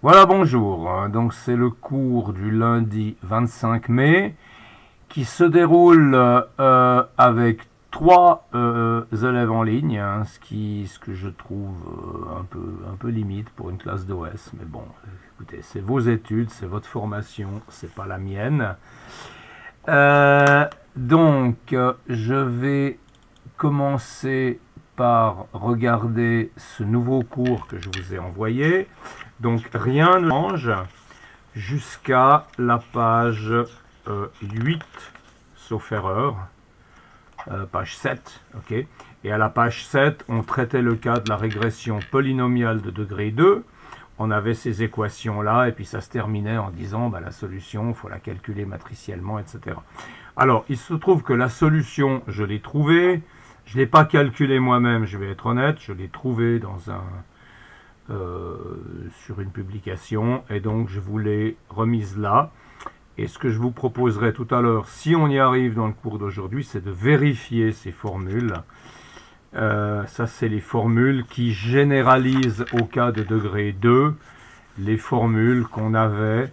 Voilà, bonjour. Donc c'est le cours du lundi 25 mai qui se déroule avec trois élèves en ligne, hein, ce que je trouve un peu limite pour une classe d'OS. Mais bon, écoutez, c'est vos études, c'est votre formation, c'est pas la mienne. Je vais commencer par regarder ce nouveau cours que je vous ai envoyé. Donc rien ne change jusqu'à la page 8, sauf erreur, page 7, ok. Et à la page 7, on traitait le cas de la régression polynomiale de degré 2. On avait ces équations-là, et puis ça se terminait en disant bah, la solution, il faut la calculer matriciellement, etc. Alors, il se trouve que la solution, je l'ai trouvée. Je ne l'ai pas calculée moi-même, je vais être honnête. Je l'ai trouvée sur une publication, et donc je vous l'ai remise là. Et ce que je vous proposerai tout à l'heure, si on y arrive dans le cours d'aujourd'hui, c'est de vérifier ces formules. Ça, c'est les formules qui généralisent au cas de degré 2 les formules qu'on avait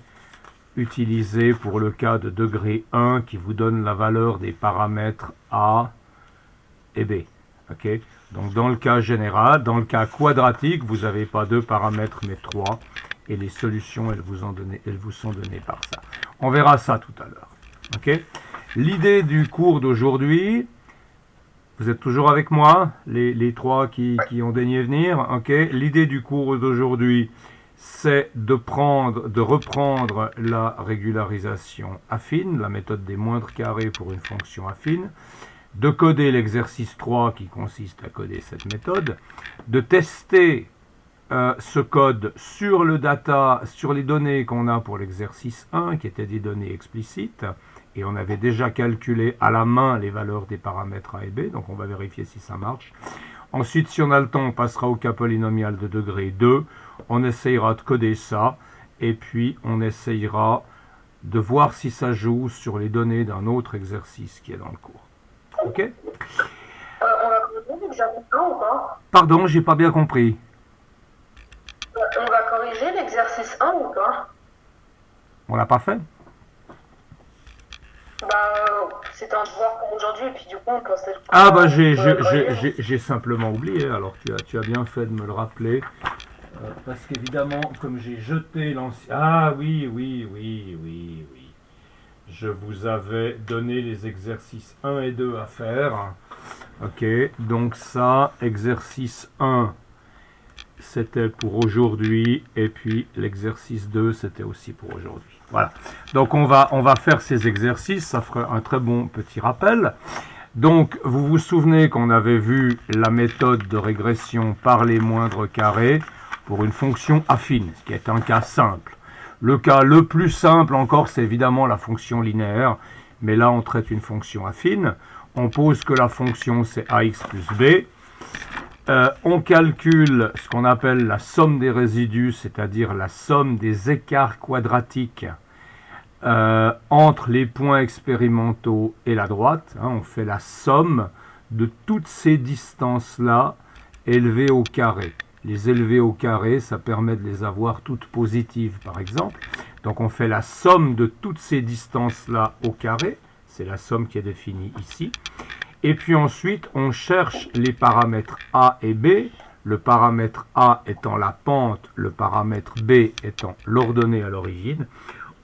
utilisées pour le cas de degré 1 qui vous donne la valeur des paramètres A et B. Okay. Donc dans le cas général, dans le cas quadratique, vous n'avez pas deux paramètres mais trois. Et les solutions, elles vous sont données par ça. On verra ça tout à l'heure. Okay. L'idée du cours d'aujourd'hui, vous êtes toujours avec moi, les trois qui ont daigné venir. Okay. L'idée du cours d'aujourd'hui, c'est de reprendre la régularisation affine, la méthode des moindres carrés pour une fonction affine, de coder l'exercice 3 qui consiste à coder cette méthode, de tester ce code sur le data, sur les données qu'on a pour l'exercice 1, qui étaient des données explicites, et on avait déjà calculé à la main les valeurs des paramètres A et B, donc on va vérifier si ça marche. Ensuite, si on a le temps, on passera au cas polynomial de degré 2, on essayera de coder ça, et puis on essayera de voir si ça joue sur les données d'un autre exercice qui est dans le cours. Ok. On va corriger l'exercice 1 ou pas? Pardon, j'ai pas bien compris. On va corriger l'exercice 1 ou pas? On l'a pas fait? C'est un devoir pour aujourd'hui et puis du coup on pensait Ah bah corriger. j'ai simplement oublié, alors tu as bien fait de me le rappeler. Parce qu'évidemment, comme j'ai jeté l'ancien... Ah oui, oui, oui, oui, oui. Je vous avais donné les exercices 1 et 2 à faire. Ok, donc ça, exercice 1, c'était pour aujourd'hui, et puis l'exercice 2, c'était aussi pour aujourd'hui. Voilà, donc on va faire ces exercices, ça fera un très bon petit rappel. Donc, vous vous souvenez qu'on avait vu la méthode de régression par les moindres carrés pour une fonction affine, ce qui est un cas simple. Le cas le plus simple encore, c'est évidemment la fonction linéaire, mais là on traite une fonction affine. On pose que la fonction c'est ax plus b. On calcule ce qu'on appelle la somme des résidus, c'est-à-dire la somme des écarts quadratiques entre les points expérimentaux et la droite. Hein, on fait la somme de toutes ces distances-là élevées au carré. Les élever au carré, ça permet de les avoir toutes positives, par exemple. Donc on fait la somme de toutes ces distances-là au carré. C'est la somme qui est définie ici. Et puis ensuite, on cherche les paramètres A et B. Le paramètre A étant la pente, le paramètre B étant l'ordonnée à l'origine.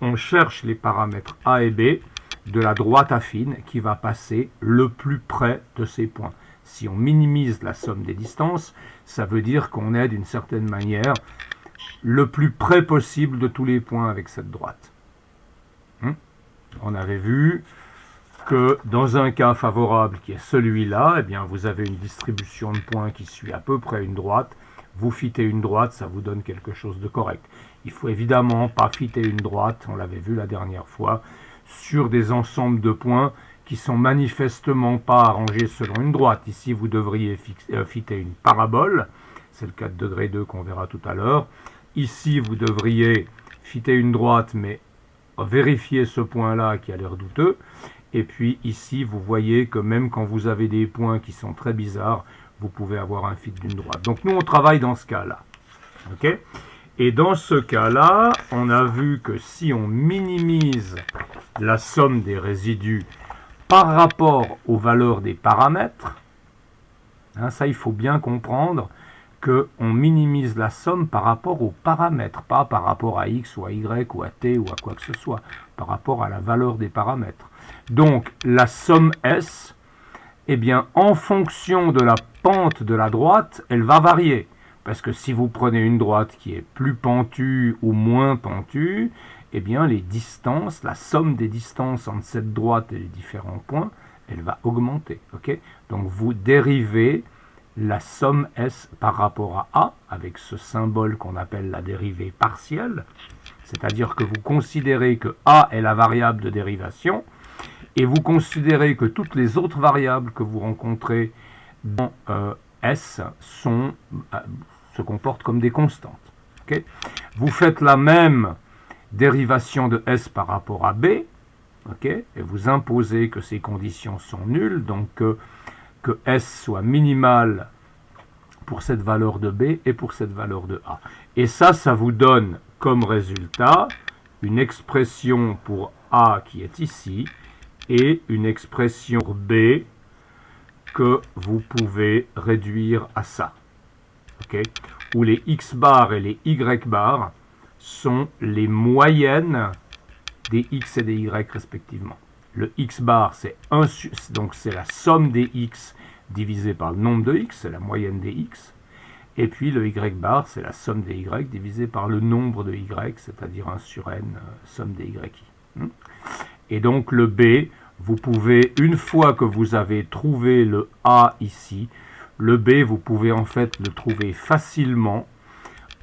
On cherche les paramètres A et B de la droite affine qui va passer le plus près de ces points. Si on minimise la somme des distances, ça veut dire qu'on est d'une certaine manière le plus près possible de tous les points avec cette droite. On avait vu que dans un cas favorable qui est celui-là, eh bien vous avez une distribution de points qui suit à peu près une droite. Vous fitez une droite, ça vous donne quelque chose de correct. Il faut évidemment pas fitter une droite, on l'avait vu la dernière fois, sur des ensembles de points qui sont manifestement pas arrangés selon une droite. Ici, vous devriez fitter une parabole, c'est le cas de degré 2 qu'on verra tout à l'heure. Ici, vous devriez fitter une droite, mais vérifier ce point-là qui a l'air douteux. Et puis ici, vous voyez que même quand vous avez des points qui sont très bizarres, vous pouvez avoir un fit d'une droite. Donc nous, on travaille dans ce cas-là. Okay. Et dans ce cas-là, on a vu que si on minimise la somme des résidus par rapport aux valeurs des paramètres, hein, ça il faut bien comprendre qu'on minimise la somme par rapport aux paramètres, pas par rapport à x ou à y ou à t ou à quoi que ce soit, par rapport à la valeur des paramètres. Donc la somme S, eh bien en fonction de la pente de la droite, elle va varier. Parce que si vous prenez une droite qui est plus pentue ou moins pentue, eh bien les distances, la somme des distances entre cette droite et les différents points, elle va augmenter. Okay, donc vous dérivez la somme S par rapport à A, avec ce symbole qu'on appelle la dérivée partielle, c'est-à-dire que vous considérez que A est la variable de dérivation, et vous considérez que toutes les autres variables que vous rencontrez dans S se comportent comme des constantes. Okay, vous faites la même dérivation de S par rapport à B, okay, et vous imposez que ces conditions sont nulles, donc que S soit minimal pour cette valeur de B et pour cette valeur de A. Et ça vous donne comme résultat une expression pour A qui est ici et une expression pour B que vous pouvez réduire à ça. Okay, où les X bars et les Y bars sont les moyennes des X et des Y respectivement. Le X bar, c'est la somme des X divisé par le nombre de X, c'est la moyenne des X. Et puis le Y bar, c'est la somme des Y divisé par le nombre de Y, c'est-à-dire 1 sur N, somme des YI. Et donc le B, vous pouvez, une fois que vous avez trouvé le A ici, le B, vous pouvez en fait le trouver facilement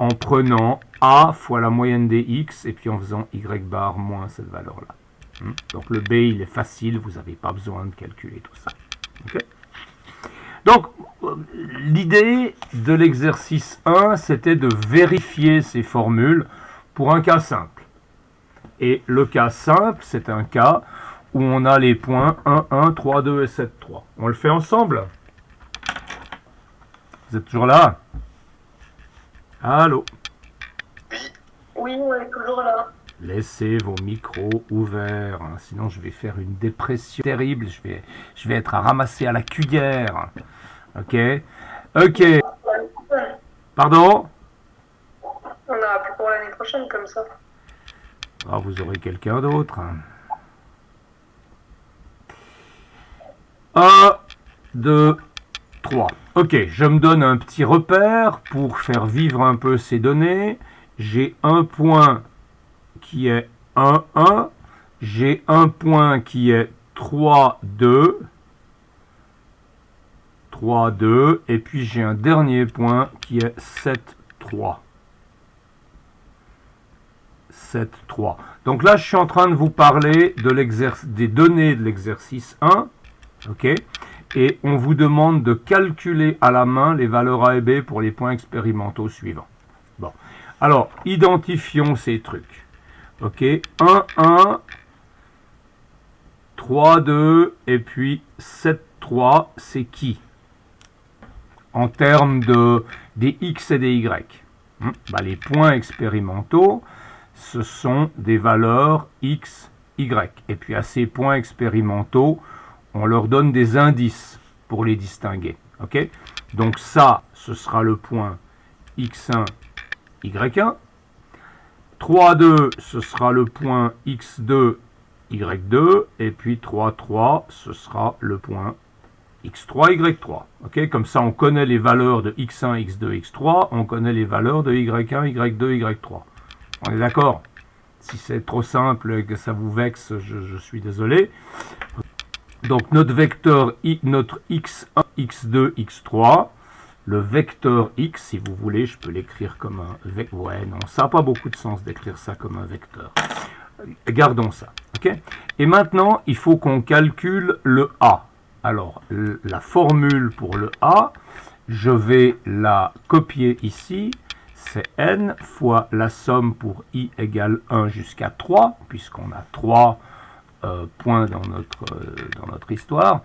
en prenant A fois la moyenne des X et puis en faisant Y bar moins cette valeur-là. Donc le B, il est facile, vous n'avez pas besoin de calculer tout ça. Okay, donc, l'idée de l'exercice 1, c'était de vérifier ces formules pour un cas simple. Et le cas simple, c'est un cas où on a les points 1, 1, 3, 2 et 7, 3. On le fait ensemble? Vous êtes toujours là? Allô? Oui, on est toujours là. Laissez vos micros ouverts, hein, sinon je vais faire une dépression terrible, je vais être à ramasser à la cuillère. Ok? Ok. Pardon? On n'aura plus pour l'année prochaine comme ça. Ah, vous aurez quelqu'un d'autre. 1, 2, 3. Ok, je me donne un petit repère pour faire vivre un peu ces données. J'ai un point qui est 1, 1. J'ai un point qui est 3, 2. 3, 2. Et puis j'ai un dernier point qui est 7, 3. 7, 3. Donc là, je suis en train de vous parler des données de l'exercice 1. Ok, et on vous demande de calculer à la main les valeurs A et B pour les points expérimentaux suivants. Bon, alors, identifions ces trucs. Ok, 1, 1, 3, 2, et puis 7, 3, c'est qui? En termes des X et des Y. Les points expérimentaux, ce sont des valeurs X, Y. Et puis à ces points expérimentaux, on leur donne des indices pour les distinguer. Okay, donc ça, ce sera le point X1, Y1. 3, 2, ce sera le point X2, Y2. Et puis 3, 3, ce sera le point X3, Y3. Okay, comme ça, on connaît les valeurs de X1, X2, X3. On connaît les valeurs de Y1, Y2, Y3. On est d'accord? Si c'est trop simple et que ça vous vexe, je suis désolé. Donc notre vecteur, notre x1, x2, x3, le vecteur x, si vous voulez, je peux l'écrire comme un vecteur. Ouais, non, ça n'a pas beaucoup de sens d'écrire ça comme un vecteur. Gardons ça. Okay, et maintenant, il faut qu'on calcule le a. Alors, la formule pour le a, je vais la copier ici. C'est n fois la somme pour i égale 1 jusqu'à 3, puisqu'on a 3 points dans notre histoire.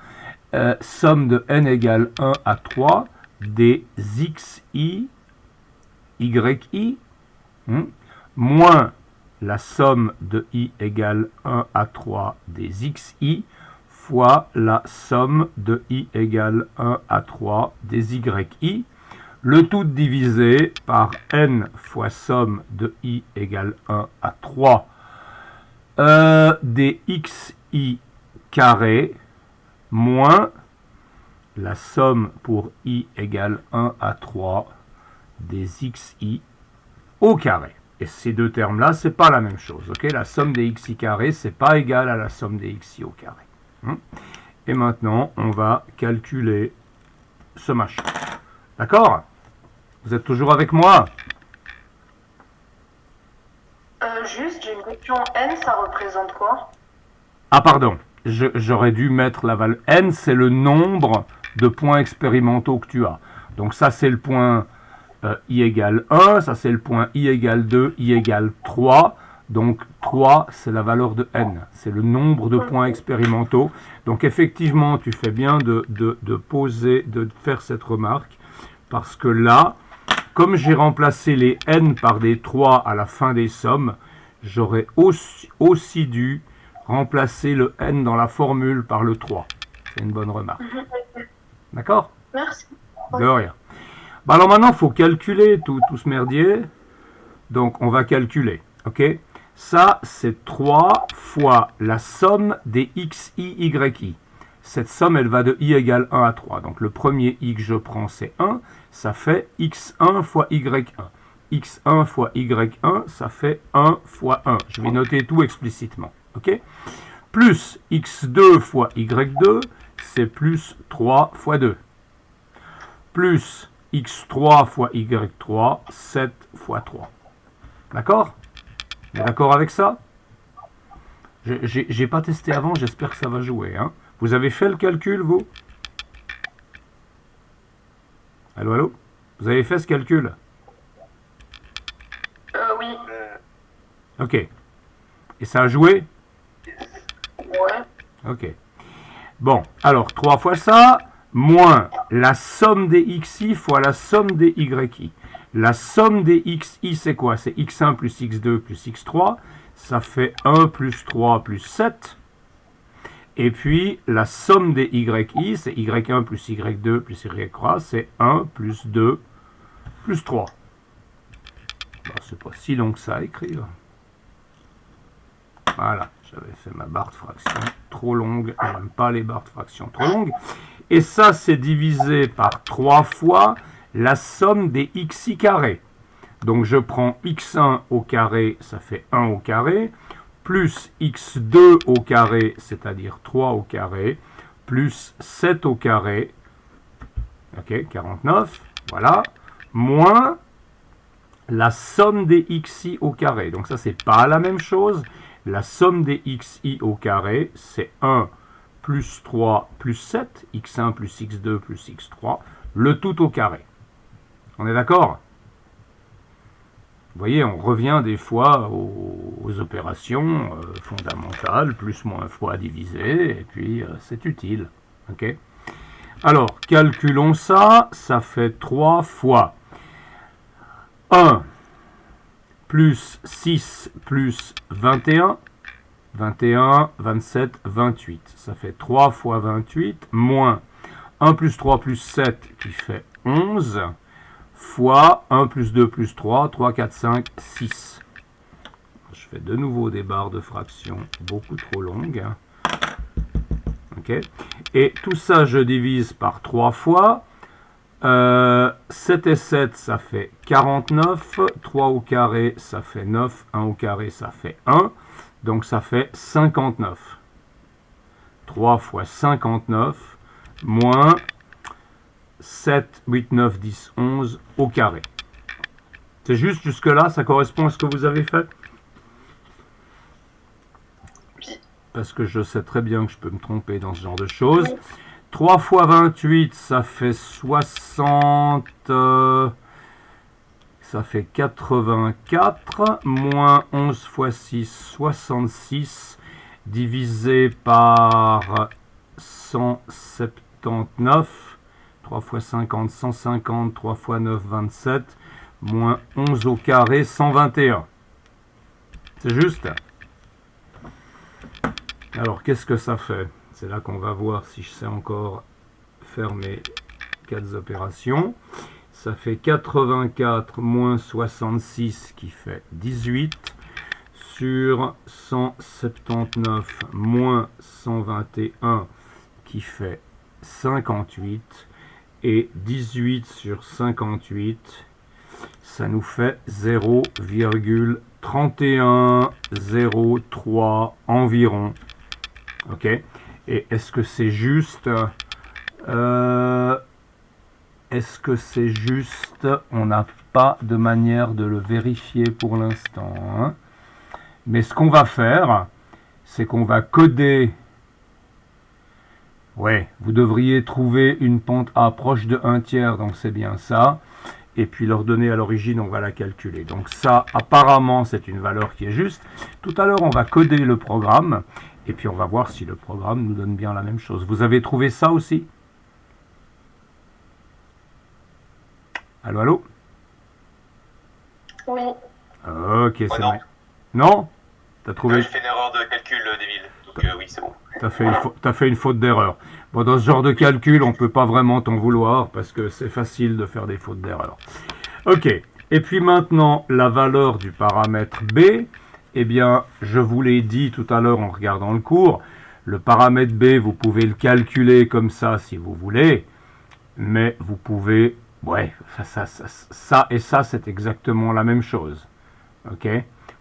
Somme de n égale 1 à 3 des xi, yi, moins la somme de i égale 1 à 3 des xi fois la somme de i égale 1 à 3 des yi, le tout divisé par n fois somme de i égale 1 à 3 des xi carré moins la somme pour i égale 1 à 3 des xi au carré. Et ces deux termes-là, c'est pas la même chose. Okay, la somme des xi carré, c'est pas égal à la somme des xi au carré. Et maintenant, on va calculer ce machin. D'accord? Vous êtes toujours avec moi? Juste, j'ai une question. N, ça représente quoi? Ah pardon, j'aurais dû mettre la valeur. N, c'est le nombre de points expérimentaux que tu as. Donc ça, c'est le point i égale 1, ça c'est le point i égale 2, i égale 3. Donc 3, c'est la valeur de n, c'est le nombre de points expérimentaux. Donc effectivement, tu fais bien de faire cette remarque, parce que là, comme j'ai remplacé les n par des 3 à la fin des sommes, j'aurais aussi dû remplacer le n dans la formule par le 3. C'est une bonne remarque. D'accord? Merci. De rien. Bah alors maintenant, il faut calculer tout ce merdier. Donc, on va calculer. Ok? Ça, c'est 3 fois la somme des xi, yi. Cette somme, elle va de i égale 1 à 3. Donc, le premier i que je prends, c'est 1. Ça fait x1 fois y1. x1 fois y1, ça fait 1 fois 1. Je vais noter tout explicitement. Ok? Plus x2 fois y2, c'est plus 3 fois 2. Plus x3 fois y3, 7 fois 3. D'accord? Vous êtes d'accord avec ça? J'ai pas testé avant, j'espère que ça va jouer. Hein. Vous avez fait le calcul, vous? Allô, allô? Vous avez fait ce calcul? Oui. Ok. Et ça a joué? Ouais. Ok. Bon, alors, 3 fois ça, moins la somme des xi fois la somme des yi. La somme des xi, c'est quoi? C'est x1 plus x2 plus x3. Ça fait 1 plus 3 plus 7. Et puis, la somme des yi, c'est y1 plus y2 plus y3. C'est 1 plus 2 plus 3. Bon, c'est pas si long que ça à écrire. Voilà, j'avais fait ma barre de fraction trop longue. J'aime pas les barres de fraction trop longues. Et ça, c'est divisé par 3 fois la somme des xi carré. Donc, je prends x1 au carré, ça fait 1 au carré, plus x2 au carré, c'est-à-dire 3 au carré, plus 7 au carré, ok, 49, voilà, moins la somme des xi au carré. Donc, ça, c'est pas la même chose. La somme des xi au carré, c'est 1 plus 3 plus 7, x1 plus x2 plus x3, le tout au carré. On est d'accord? Vous voyez, on revient des fois aux opérations fondamentales, plus, moins, fois, divisé, et puis c'est utile. Okay, alors, calculons ça, ça fait 3 fois 1 plus 6 plus 21, 21, 27, 28. Ça fait 3 fois 28, moins 1 plus 3 plus 7 qui fait 11, fois 1 plus 2 plus 3, 3, 4, 5, 6. Je fais de nouveau des barres de fraction beaucoup trop longues. Okay. Et tout ça, je divise par 3 fois. 7 et 7, ça fait 49. 3 au carré, ça fait 9. 1 au carré, ça fait 1. Donc, ça fait 59. 3 fois 59, moins 7, 8, 9, 10, 11 au carré. C'est juste jusque-là, ça correspond à ce que vous avez fait? Parce que je sais très bien que je peux me tromper dans ce genre de choses. 3 fois 28, ça fait 60... ça fait 84. Moins 11 fois 6, 66. Divisé par 179. 3 fois 50, 150. 3 fois 9, 27. moins 11 au carré, 121. C'est juste? Alors, qu'est-ce que ça fait? C'est là qu'on va voir si je sais encore faire mes 4 opérations. Ça fait 84 moins 66 qui fait 18 sur 179 moins 121 qui fait 58 et 18 sur 58 ça nous fait 0,3103 environ. Ok. Et est-ce que c'est juste est-ce que c'est juste? On n'a pas de manière de le vérifier pour l'instant. Hein. Mais ce qu'on va faire, c'est qu'on va coder. Ouais, vous devriez trouver une pente A proche de 1/3, donc c'est bien ça. Et puis l'ordonnée à l'origine, on va la calculer. Donc ça, apparemment, c'est une valeur qui est juste. Tout à l'heure, on va coder le programme. Et puis on va voir si le programme nous donne bien la même chose. Vous avez trouvé ça aussi? Allô, allô? Oui. Ok, c'est non. vrai. Non? T'as trouvé? J'ai fait une erreur de calcul, Deville. Donc oui, c'est bon. T'as fait une faute d'erreur. Bon, dans ce genre de calcul, on ne peut pas vraiment t'en vouloir parce que c'est facile de faire des fautes d'erreur. Ok. Et puis maintenant, la valeur du paramètre B, eh bien, je vous l'ai dit tout à l'heure en regardant le cours, le paramètre B, vous pouvez le calculer comme ça si vous voulez, mais vous pouvez... Ouais, ça et ça, c'est exactement la même chose. Ok?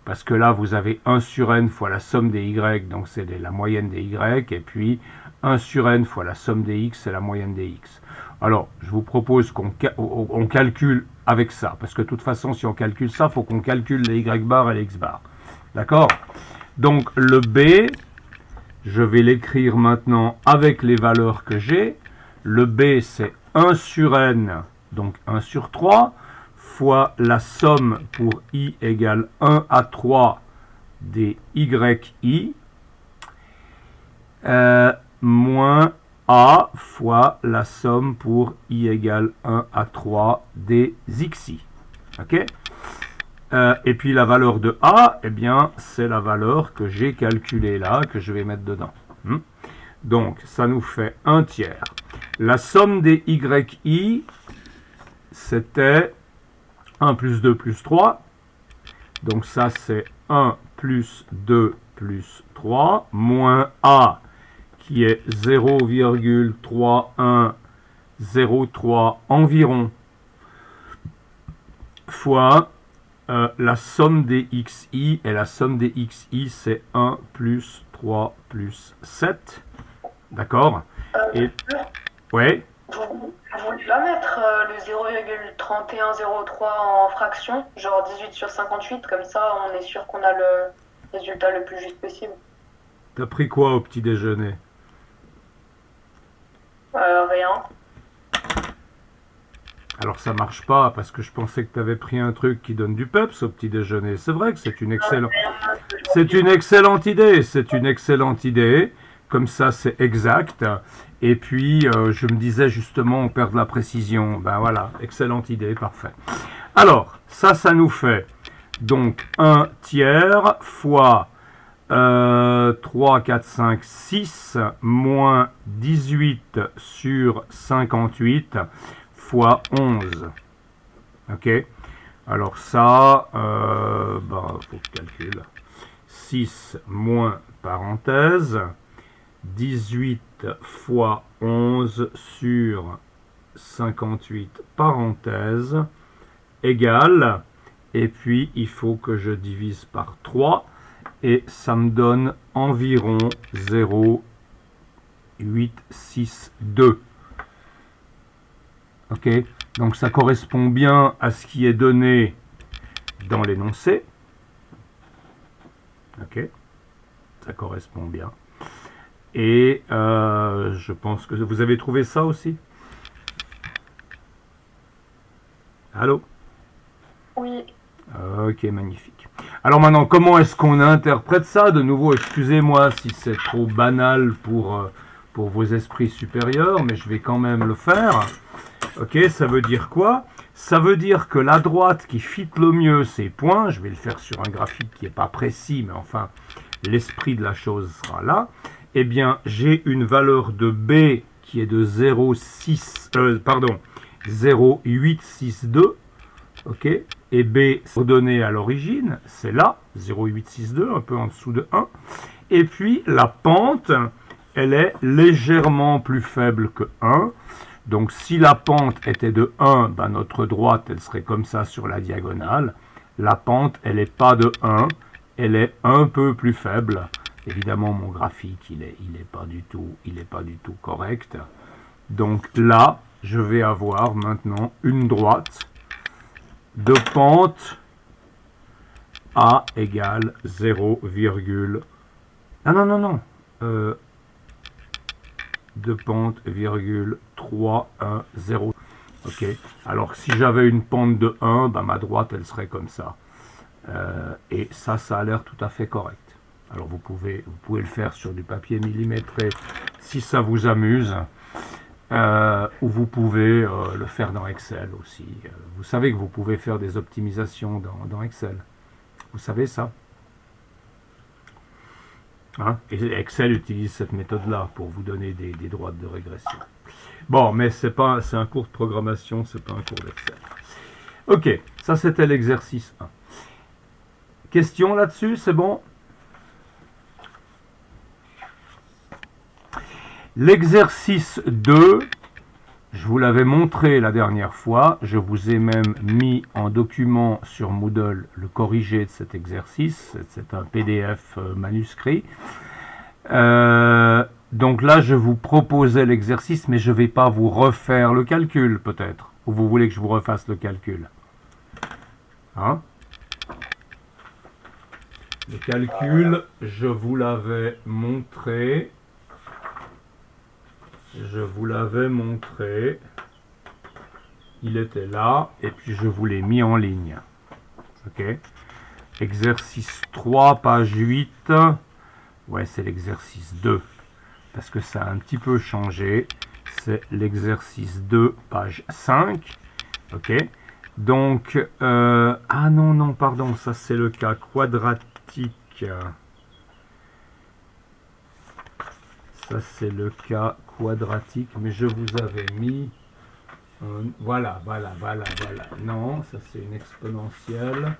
Parce que là, vous avez 1 sur n fois la somme des y, donc c'est la moyenne des y, et puis 1 sur n fois la somme des x, c'est la moyenne des x. Alors, je vous propose qu'on calcule avec ça, parce que de toute façon, si on calcule ça, il faut qu'on calcule les y bar et les x bar. D'accord? Donc, le b, je vais l'écrire maintenant avec les valeurs que j'ai. Le b, c'est 1 sur n, donc 1 sur 3, fois la somme pour i égale 1 à 3 des yi, moins a fois la somme pour i égale 1 à 3 des xi. Ok? Et puis la valeur de a, eh bien, c'est la valeur que j'ai calculée là, que je vais mettre dedans. Donc, ça nous fait 1/3. La somme des yi, c'était 1 plus 2 plus 3. Donc ça, c'est 1 plus 2 plus 3, moins a, qui est 0,3103 environ, fois la somme des xi, et la somme des xi, c'est 1 plus 3 plus 7. D'accord? Et ouais. Vous voulez pas mettre le 0,3103 en fraction, genre 18 sur 58, comme ça on est sûr qu'on a le résultat le plus juste possible. T'as pris quoi au petit déjeuner? Rien. Alors ça marche pas, parce que je pensais que tu avais pris un truc qui donne du peps au petit déjeuner. C'est vrai que c'est une excellente idée, c'est une excellente idée. Comme ça, c'est exact. Et puis, je me disais justement, on perd de la précision. Ben voilà, excellente idée, parfait. Alors, ça nous fait donc 1/3 fois 3, 4, 5, 6 moins 18 sur 58 fois 11. Ok? Alors ça, faut que je calcule. 6 moins parenthèse. 18 fois 11 sur 58 parenthèse égale, et puis il faut que je divise par 3 et ça me donne environ 0,862. Ok, donc ça correspond bien à ce qui est donné dans l'énoncé. Ok, ça correspond bien. Et je pense que vous avez trouvé ça aussi? Allô? Oui. Ok, magnifique. Alors maintenant, comment est-ce qu'on interprète ça? De nouveau, excusez-moi si c'est trop banal pour vos esprits supérieurs, mais je vais quand même le faire. Ok, ça veut dire quoi? Ça veut dire que la droite qui fit le mieux ces points, je vais le faire sur un graphique qui n'est pas précis, mais enfin, l'esprit de la chose sera là, eh bien, j'ai une valeur de B qui est de 0,862, ok, et B donné à l'origine, c'est là, 0,862, un peu en dessous de 1, et puis la pente, elle est légèrement plus faible que 1, donc si la pente était de 1, ben notre droite, elle serait comme ça sur la diagonale. La pente, elle n'est pas de 1, elle est un peu plus faible. Évidemment, mon graphique, il est pas du tout correct. Donc là, je vais avoir maintenant une droite de pente A égale 0, ah non. De pente, 310. Ok. Alors si j'avais une pente de 1, ben, ma droite elle serait comme ça. Et ça a l'air tout à fait correct. Alors vous pouvez le faire sur du papier millimétré si ça vous amuse. Ou vous pouvez le faire dans Excel aussi. Vous savez que vous pouvez faire des optimisations dans Excel. Vous savez ça? Hein? Et Excel utilise cette méthode-là pour vous donner des droites de régression. Bon, mais c'est un cours de programmation, c'est pas un cours d'Excel. Ok, ça c'était l'exercice 1. Question là-dessus, c'est bon? L'exercice 2, je vous l'avais montré la dernière fois, je vous ai même mis en document sur Moodle le corrigé de cet exercice, c'est un PDF manuscrit. Donc là, je vous proposais l'exercice, mais je ne vais pas vous refaire le calcul peut-être, ou vous voulez que je vous refasse le calcul? Hein? Le calcul, je vous l'avais montré. Il était là, et puis je vous l'ai mis en ligne. Ok. Exercice 3, page 8. Ouais, c'est l'exercice 2. Parce que ça a un petit peu changé. C'est l'exercice 2, page 5. Ok. Donc, ah non, pardon, ça c'est le cas quadratique. Ça c'est le cas quadratique, mais je vous avais mis... Voilà. Non, ça c'est une exponentielle.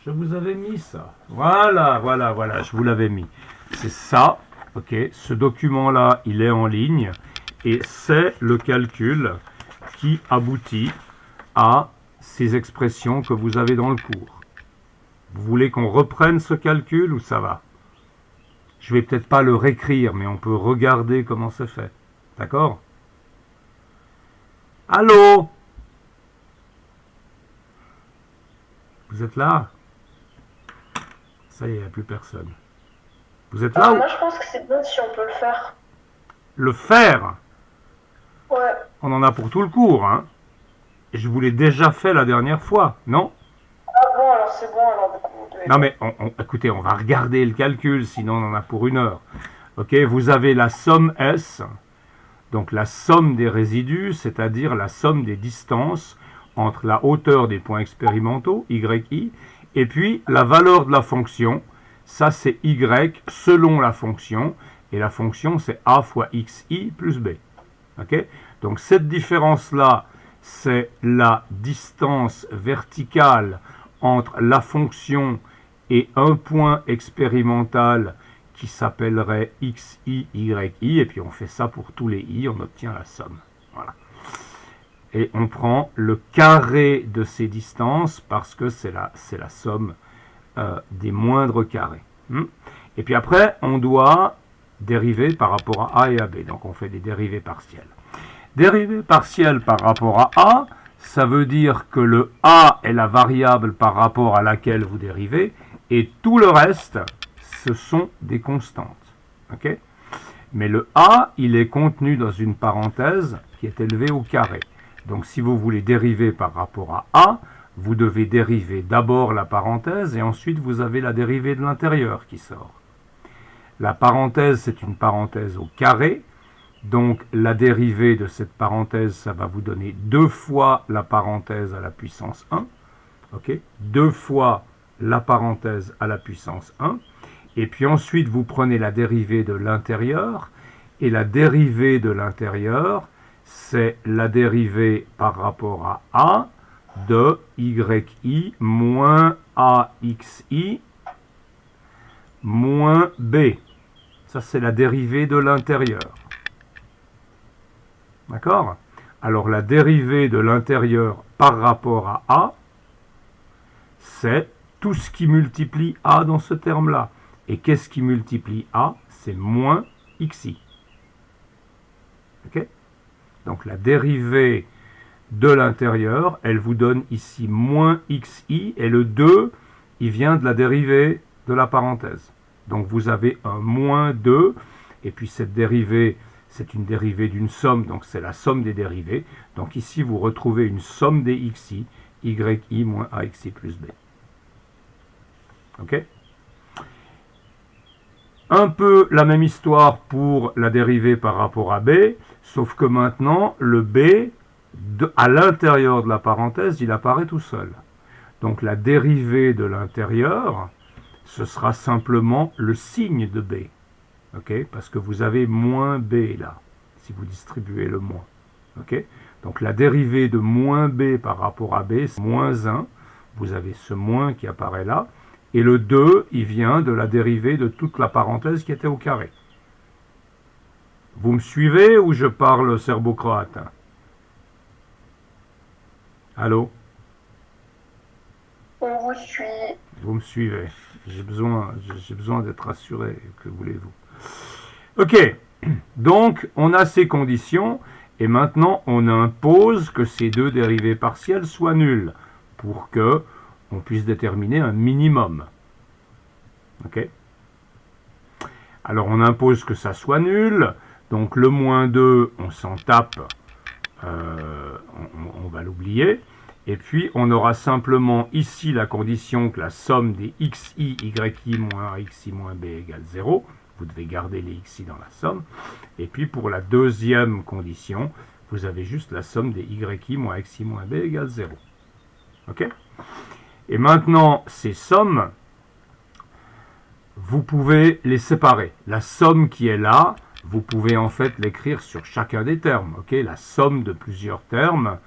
Je vous avais mis ça. Voilà, je vous l'avais mis. C'est ça, ok. Ce document-là, il est en ligne, et c'est le calcul qui aboutit à ces expressions que vous avez dans le cours. Vous voulez qu'on reprenne ce calcul ou ça va? Je vais peut-être pas le réécrire, mais on peut regarder comment c'est fait. D'accord? Allô? Vous êtes là? Ça y est, il n'y a plus personne. Vous êtes là? Moi, je pense que c'est bon si on peut le faire. Le faire? Ouais. On en a pour tout le cours, hein? Et je vous l'ai déjà fait la dernière fois, non? Ah bon, alors c'est bon, alors du coup... Non mais, écoutez, on va regarder le calcul, sinon on en a pour 1 heure. Ok, vous avez la somme S, donc la somme des résidus, c'est-à-dire la somme des distances entre la hauteur des points expérimentaux, YI, et puis la valeur de la fonction, ça c'est Y selon la fonction, et la fonction c'est A fois XI plus B. Ok, donc cette différence-là, c'est la distance verticale entre la fonction et un point expérimental qui s'appellerait XI, YI, et puis on fait ça pour tous les I, on obtient la somme. Voilà. Et on prend le carré de ces distances parce que c'est la somme des moindres carrés. Et puis après, on doit dériver par rapport à A et à B. Donc on fait des dérivées partielles. Dérivée partielle par rapport à A, ça veut dire que le A est la variable par rapport à laquelle vous dérivez, et tout le reste, ce sont des constantes. Okay? Mais le A, il est contenu dans une parenthèse qui est élevée au carré. Donc si vous voulez dériver par rapport à A, vous devez dériver d'abord la parenthèse, et ensuite vous avez la dérivée de l'intérieur qui sort. La parenthèse, c'est une parenthèse au carré, Donc la dérivée de cette parenthèse, ça va vous donner 2 fois la parenthèse à la puissance 1. Ok, 2 fois la parenthèse à la puissance 1. Et puis ensuite, vous prenez la dérivée de l'intérieur. Et la dérivée de l'intérieur, c'est la dérivée par rapport à A de yi moins AXI moins B. Ça, c'est la dérivée de l'intérieur. D'accord? Alors, la dérivée de l'intérieur par rapport à A, c'est tout ce qui multiplie A dans ce terme-là. Et qu'est-ce qui multiplie A? C'est moins XI. Ok? Donc, la dérivée de l'intérieur, elle vous donne ici moins XI, et le 2, il vient de la dérivée de la parenthèse. Donc vous avez un moins 2, et puis cette dérivée, c'est une dérivée d'une somme, donc c'est la somme des dérivées. Donc ici, vous retrouvez une somme des XI, YI moins AXI plus B. Ok? Un peu la même histoire pour la dérivée par rapport à B, sauf que maintenant, le B, à l'intérieur de la parenthèse, il apparaît tout seul. Donc la dérivée de l'intérieur, ce sera simplement le signe de B. Okay? Parce que vous avez moins B là, si vous distribuez le moins. Okay? Donc la dérivée de moins B par rapport à B, c'est moins 1. Vous avez ce moins qui apparaît là. Et le 2, il vient de la dérivée de toute la parenthèse qui était au carré. Vous me suivez ou je parle serbo-croate? Allô? On vous suit. Vous me suivez. J'ai besoin d'être rassuré. Que voulez-vous? Ok. Donc, on a ces conditions. Et maintenant, on impose que ces deux dérivées partielles soient nulles. Pour que on puisse déterminer un minimum. Ok? Alors, on impose que ça soit nul. Donc, le moins 2, on s'en tape. On va l'oublier. Et puis, on aura simplement ici la condition que la somme des xi, yi moins axi moins b égale 0. Vous devez garder les xi dans la somme. Et puis, pour la deuxième condition, vous avez juste la somme des yi moins xi moins b égale 0. OK? Et maintenant, ces sommes, vous pouvez les séparer. La somme qui est là, vous pouvez en fait l'écrire sur chacun des termes. OK? La somme de plusieurs termes,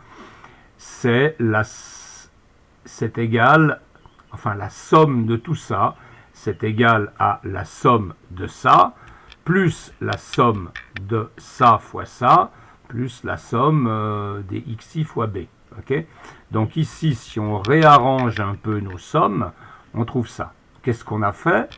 c'est égal, enfin la somme de tout ça, c'est égal à la somme de ça, plus la somme de ça fois ça, plus la somme des xi fois b. Okay? Donc ici, si on réarrange un peu nos sommes, on trouve ça. Qu'est-ce qu'on a fait?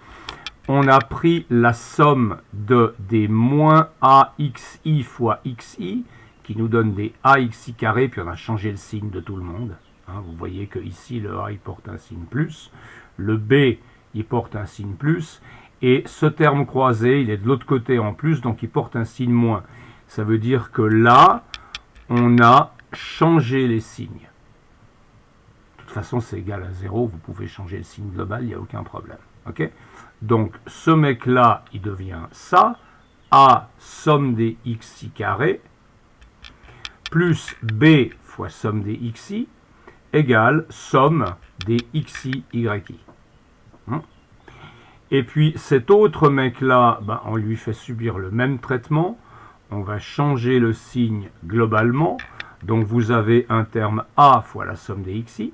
On a pris la somme des moins axi fois xi, qui nous donne des axi carré, puis on a changé le signe de tout le monde. Hein, vous voyez que ici, le a, il porte un signe plus, le b, il porte un signe plus, et ce terme croisé, il est de l'autre côté en plus, donc il porte un signe moins. Ça veut dire que là, on a changé les signes. De toute façon, c'est égal à 0, vous pouvez changer le signe global, il n'y a aucun problème. Okay? Donc, ce mec-là, il devient ça, a somme des xi carré, plus b fois somme des xi, égale somme des xi yi. Et puis, cet autre mec-là, ben, on lui fait subir le même traitement. On va changer le signe globalement. Donc, vous avez un terme a fois la somme des xi.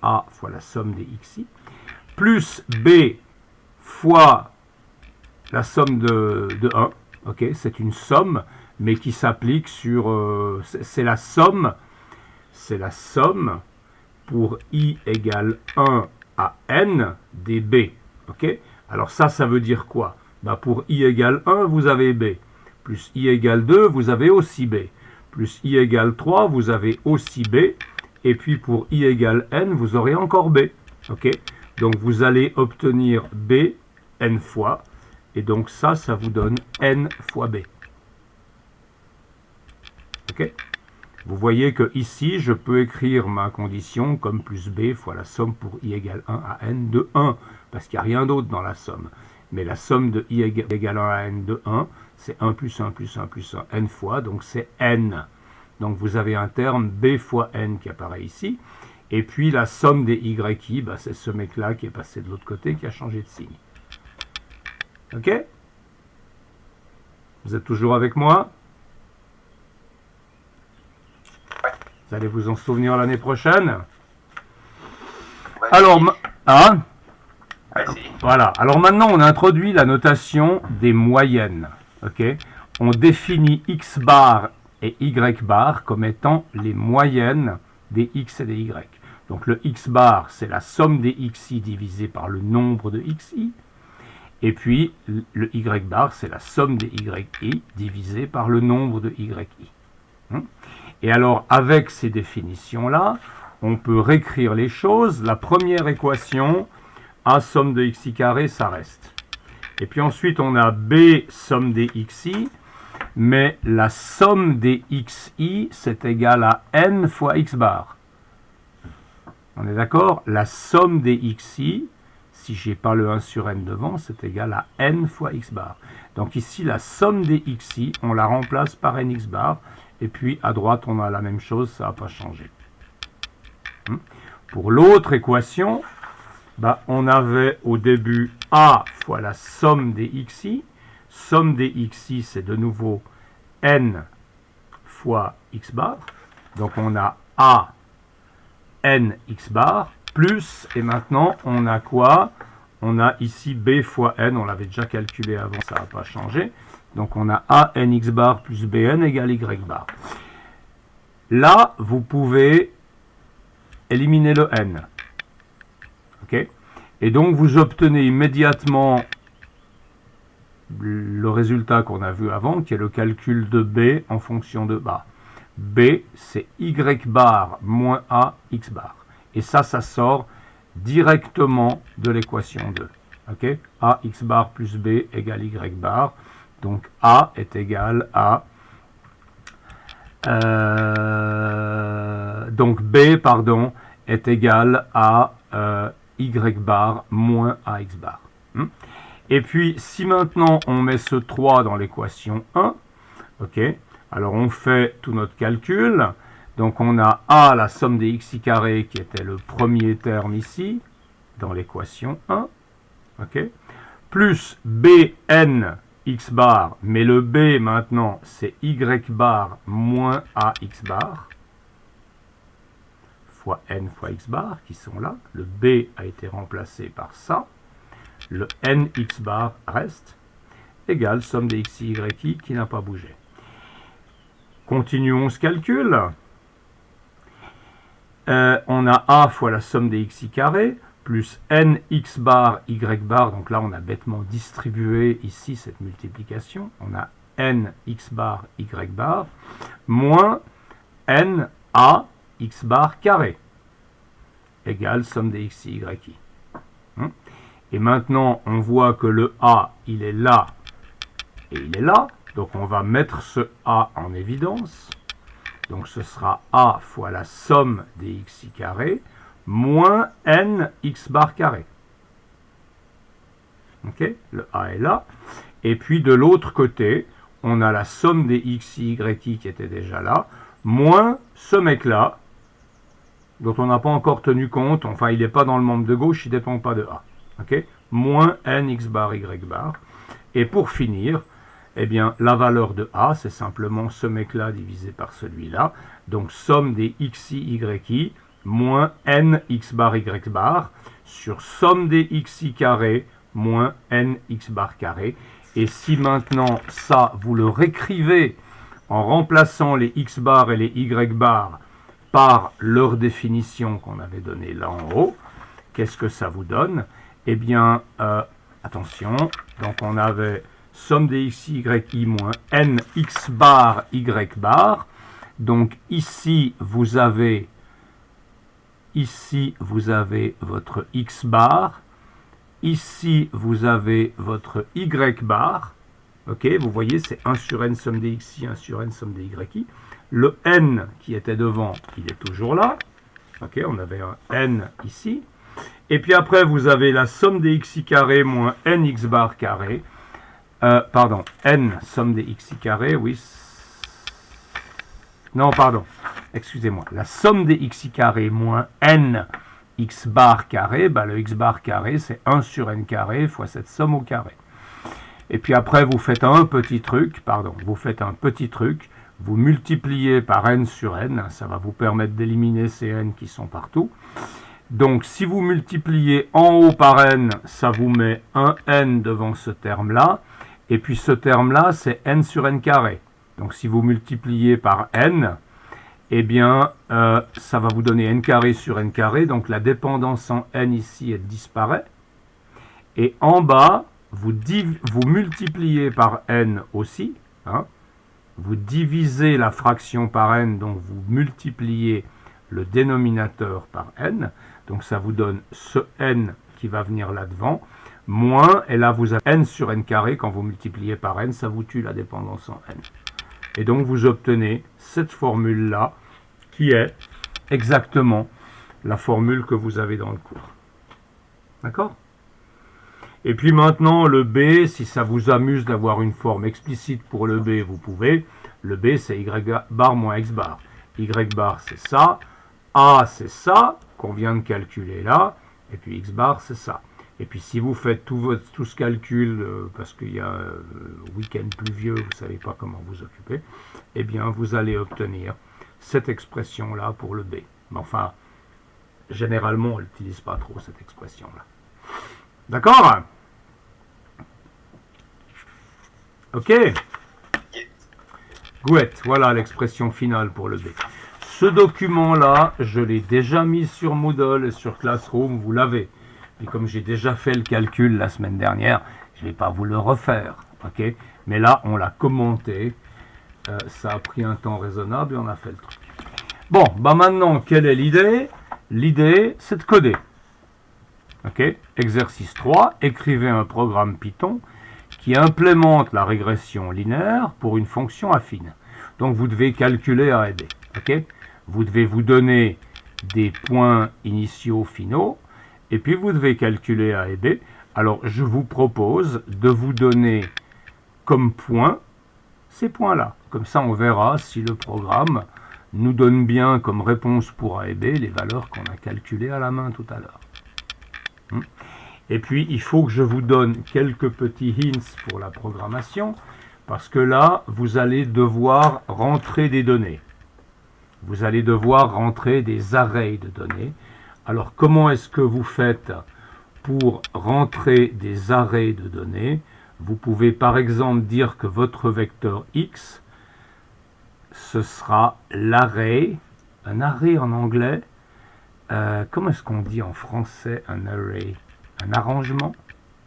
A fois la somme des xi. Plus b fois la somme de 1. Okay, c'est une somme, mais qui s'applique sur... c'est la somme pour i égale 1 à n des b. Okay? Alors ça veut dire quoi? Ben pour i égale 1, vous avez b. Plus i égale 2, vous avez aussi b. Plus i égale 3, vous avez aussi b. Et puis pour i égale n, vous aurez encore b. Okay? Donc vous allez obtenir b n fois. Et donc ça vous donne n fois b. Ok? Vous voyez que ici, je peux écrire ma condition comme plus b fois la somme pour i égale 1 à n de 1, parce qu'il n'y a rien d'autre dans la somme. mais la somme de i égale 1 à n de 1, c'est 1 plus 1 plus 1 plus 1 n fois, donc c'est n. Donc vous avez un terme b fois n qui apparaît ici. Et puis la somme des yi, bah, c'est ce mec-là qui est passé de l'autre côté, qui a changé de signe. Ok? Vous êtes toujours avec moi? Vous allez vous en souvenir l'année prochaine? Ouais, Alors, hein? vas-y. Voilà. Alors maintenant, on introduit la notation des moyennes. Ok? On définit x bar et y bar comme étant les moyennes des x et des y. Donc le x bar, c'est la somme des xi divisé par le nombre de xi. Et puis le y bar, c'est la somme des yi divisé par le nombre de yi. Et alors, avec ces définitions-là, on peut réécrire les choses. La première équation, a somme de xi carré, ça reste. Et puis ensuite, on a b somme des xi, mais la somme des xi, c'est égal à n fois x bar. On est d'accord? La somme des xi, si je n'ai pas le 1 sur n devant, c'est égal à n fois x bar. Donc ici, la somme des xi, on la remplace par nx bar. Et puis à droite, on a la même chose, ça n'a pas changé. Pour l'autre équation, bah, on avait au début a fois la somme des xi. Somme des xi, c'est de nouveau n fois x bar. Donc on a a n x bar plus, et maintenant on a quoi? On a ici b fois n, on l'avait déjà calculé avant, ça n'a pas changé. Donc on a a n x bar plus bn égale y bar. Là, vous pouvez éliminer le n. Ok? Et donc vous obtenez immédiatement le résultat qu'on a vu avant, qui est le calcul de b en fonction de a. b, c'est y bar moins a x bar. Et ça sort directement de l'équation 2. Ok? A x bar plus b égale y bar. Donc a est égal à... donc b, pardon, est égal à y bar moins ax bar. Et puis, si maintenant on met ce 3 dans l'équation 1, ok, alors on fait tout notre calcul. Donc on a a, la somme des xi carré, qui était le premier terme ici, dans l'équation 1, ok, plus bn x bar, mais le b maintenant c'est y bar moins ax bar, fois n fois x bar, qui sont là. Le b a été remplacé par ça. Le nx bar reste, égale somme des xi y qui n'a pas bougé. Continuons ce calcul. On a a fois la somme des xi carré, plus nx bar y bar, donc là on a bêtement distribué ici cette multiplication, on a nx bar y bar, moins n a x bar carré, égale somme des xi y. Et maintenant on voit que le a, il est là et il est là, donc on va mettre ce a en évidence. Donc ce sera a fois la somme des xi carré moins n x bar carré. Ok, le a est là. Et puis de l'autre côté, on a la somme des xi y qui était déjà là, moins ce mec-là, dont on n'a pas encore tenu compte, enfin il n'est pas dans le membre de gauche, il ne dépend pas de a. Ok, moins n x bar y bar. Et pour finir, eh bien, la valeur de a, c'est simplement ce mec-là divisé par celui-là. Donc, somme des xi y moins n x bar y bar sur somme des xi carré moins n x bar carré. Et si maintenant, ça, vous le réécrivez en remplaçant les x bar et les y bar par leur définition qu'on avait donnée là en haut, qu'est-ce que ça vous donne? Eh bien, attention, donc on avait... somme des xi y moins n x bar y bar. Donc ici vous avez votre x bar. Ici vous avez votre y bar. Ok, vous voyez, c'est 1 sur n somme des xi, 1 sur n somme des yi. Le n qui était devant, il est toujours là. Ok, on avait un n ici. Et puis après, vous avez la somme des xi carré moins nx bar carré. Pardon, n somme des xi carré, oui. Non, pardon, excusez-moi. La somme des xi carré moins n x bar carré, bah, le x bar carré, c'est 1 sur n carré fois cette somme au carré. Et puis après, vous faites un petit truc, vous multipliez par n sur n, ça va vous permettre d'éliminer ces n qui sont partout. Donc, si vous multipliez en haut par n, ça vous met un n devant ce terme-là. Et puis ce terme-là, c'est n sur n carré. Donc, si vous multipliez par n, eh bien, ça va vous donner n carré sur n carré. Donc, la dépendance en n ici, elle disparaît. Et en bas, vous multipliez par n aussi. Hein. Vous divisez la fraction par n, donc vous multipliez le dénominateur par n. Donc ça vous donne ce n qui va venir là-devant, moins, et là vous avez n sur n carré, quand vous multipliez par n, ça vous tue la dépendance en n. Et donc vous obtenez cette formule-là, qui est exactement la formule que vous avez dans le cours. D'accord? Et puis maintenant, le b, si ça vous amuse d'avoir une forme explicite pour le b, vous pouvez. Le b, c'est y bar moins x bar. Y bar, c'est ça. A, c'est ça, qu'on vient de calculer là. Et puis x bar, c'est ça. Et puis si vous faites tout ce calcul, parce qu'il y a un week-end pluvieux, vous ne savez pas comment vous occuper, eh bien, vous allez obtenir cette expression-là pour le b. Mais enfin, généralement, on n'utilise pas trop cette expression-là. D'accord? Ok. Gouette, voilà l'expression finale pour le b. Ce document-là, je l'ai déjà mis sur Moodle et sur Classroom, vous l'avez. Et comme j'ai déjà fait le calcul la semaine dernière, je ne vais pas vous le refaire. Okay, mais là, on l'a commenté. Ça a pris un temps raisonnable et on a fait le truc. Bon, bah maintenant, quelle est l'idée? L'idée, c'est de coder. Okay, exercice 3, écrivez un programme Python qui implémente la régression linéaire pour une fonction affine. Donc, vous devez calculer A et B. Okay, vous devez vous donner des points initiaux finaux, et puis vous devez calculer A et B. Alors, je vous propose de vous donner comme point ces points-là. Comme ça, on verra si le programme nous donne bien comme réponse pour A et B les valeurs qu'on a calculées à la main tout à l'heure. Et puis, il faut que je vous donne quelques petits hints pour la programmation, parce que là, vous allez devoir rentrer des données. Vous allez devoir rentrer des arrays de données. Alors, comment est-ce que vous faites pour rentrer des arrays de données? Vous pouvez par exemple dire que votre vecteur x, ce sera l'array, un array en anglais. Comment est-ce qu'on dit en français un array? Un arrangement?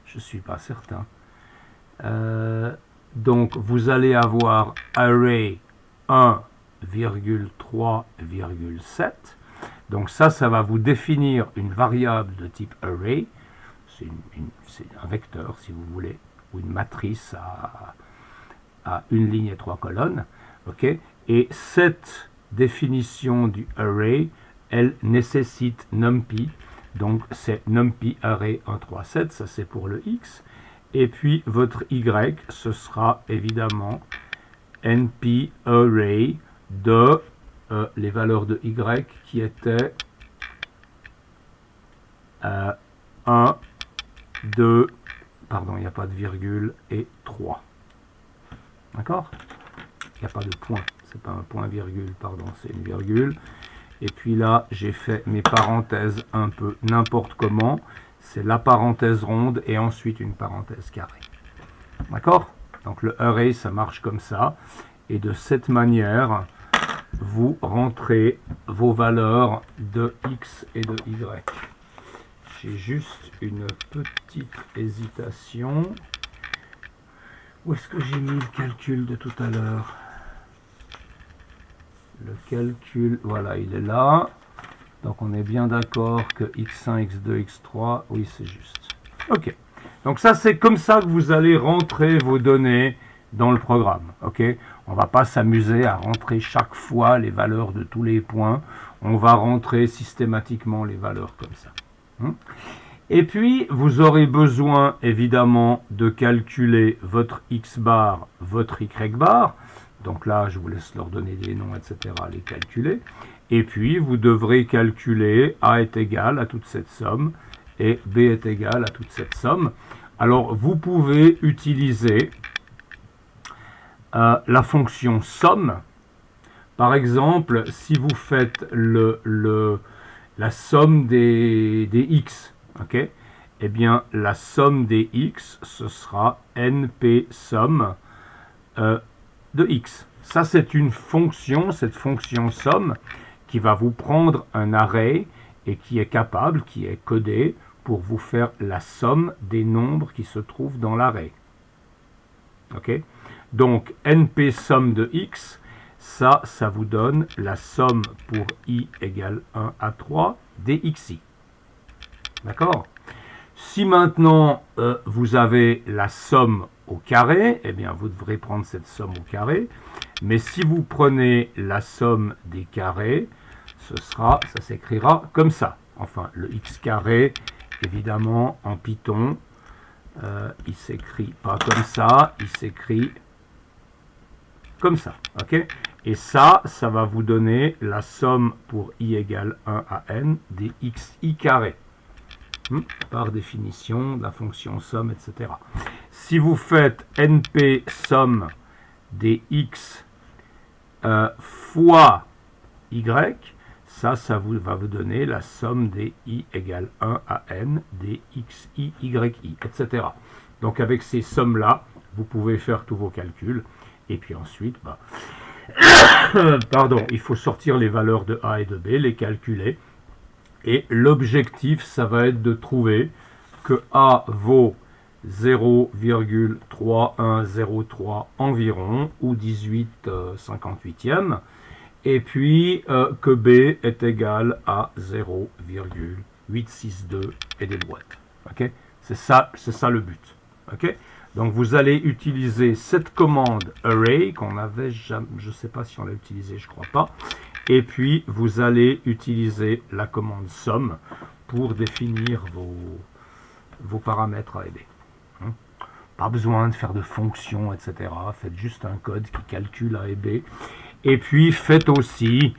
Je ne suis pas certain. Donc, vous allez avoir array 1,3,7. Donc ça va vous définir une variable de type array. C'est un vecteur, si vous voulez, ou une matrice à une ligne et 3 colonnes. Okay, et cette définition du array, elle nécessite NumPy. Donc c'est NumPy array 137, ça c'est pour le x. Et puis votre y, ce sera évidemment NP array de les valeurs de y qui étaient 1, 2, pardon, il n'y a pas de virgule, et 3. D'accord? Il n'y a pas de point, c'est pas un point virgule, pardon, c'est une virgule. Et puis là, j'ai fait mes parenthèses un peu n'importe comment. C'est la parenthèse ronde et ensuite une parenthèse carrée. D'accord? Donc le array, ça marche comme ça. Et de cette manière, vous rentrez vos valeurs de x et de y. J'ai juste une petite hésitation. Où est-ce que j'ai mis le calcul de tout à l'heure? Le calcul, voilà, il est là. Donc on est bien d'accord que x1, x2, x3, oui c'est juste. Ok, donc ça c'est comme ça que vous allez rentrer vos données dans le programme. Ok, on va pas s'amuser à rentrer chaque fois les valeurs de tous les points. On va rentrer systématiquement les valeurs comme ça. Et puis, vous aurez besoin, évidemment, de calculer votre x bar, votre y bar. Donc là, je vous laisse leur donner des noms, etc., les calculer. Et puis, vous devrez calculer A est égal à toute cette somme et B est égal à toute cette somme. Alors, vous pouvez utiliser la fonction somme. Par exemple, si vous faites la somme des x, ok, eh bien, la somme des x, ce sera np somme de x. Ça, c'est une fonction, cette fonction somme, qui va vous prendre un array et qui est capable, qui est codé pour vous faire la somme des nombres qui se trouvent dans l'array. Ok? Donc, np somme de x, ça vous donne la somme pour i égale 1 à 3 dxi. D'accord? Si maintenant vous avez la somme au carré, eh bien vous devrez prendre cette somme au carré. Mais si vous prenez la somme des carrés, ça s'écrira comme ça. Enfin, le x carré, évidemment, en Python, il s'écrit pas comme ça, il s'écrit comme ça. Ok? Et ça va vous donner la somme pour i égale 1 à n des xi carré. Par définition, la fonction somme, etc. Si vous faites np somme des x fois y, ça va vous donner la somme des i égale 1 à n des xi, yi, etc. Donc avec ces sommes-là, vous pouvez faire tous vos calculs. Et puis ensuite, pardon, il faut sortir les valeurs de a et de b, les calculer. Et l'objectif, ça va être de trouver que a vaut 0,3103 environ, ou 18/58e, et puis que b est égal à 0,862 et des brouettes. Okay? C'est ça le but. Okay? Donc vous allez utiliser cette commande array qu'on avait jamais, je ne sais pas si on l'a utilisé, je ne crois pas. Et puis vous allez utiliser la commande somme pour définir vos paramètres A et B. Pas besoin de faire de fonctions, etc. Faites juste un code qui calcule A et B. Et puis faites aussi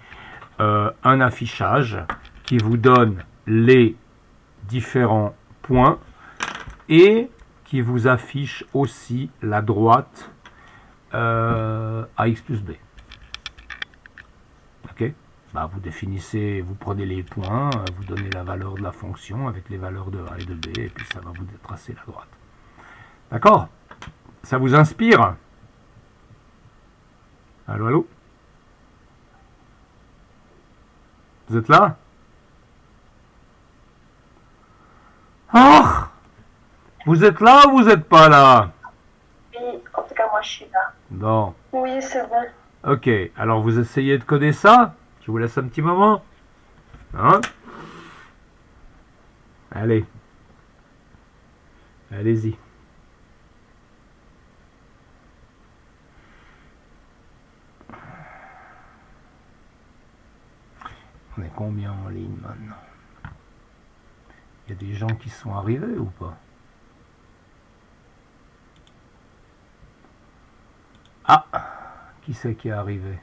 un affichage qui vous donne les différents points et qui vous affiche aussi la droite ax plus b. Ok? Vous définissez, vous prenez les points, vous donnez la valeur de la fonction avec les valeurs de a et de b, et puis ça va vous tracer la droite. D'accord? Ça vous inspire? Allô, allô? Vous êtes là? Oh! Vous êtes là ou vous n'êtes pas là? Oui, en tout cas, moi, je suis là. Bon. Oui, c'est bon. Ok, alors vous essayez de coder ça? Je vous laisse un petit moment. Hein? Allez. Allez-y. On est combien en ligne maintenant? Il y a des gens qui sont arrivés ou pas? Ah! Qui c'est qui est arrivé?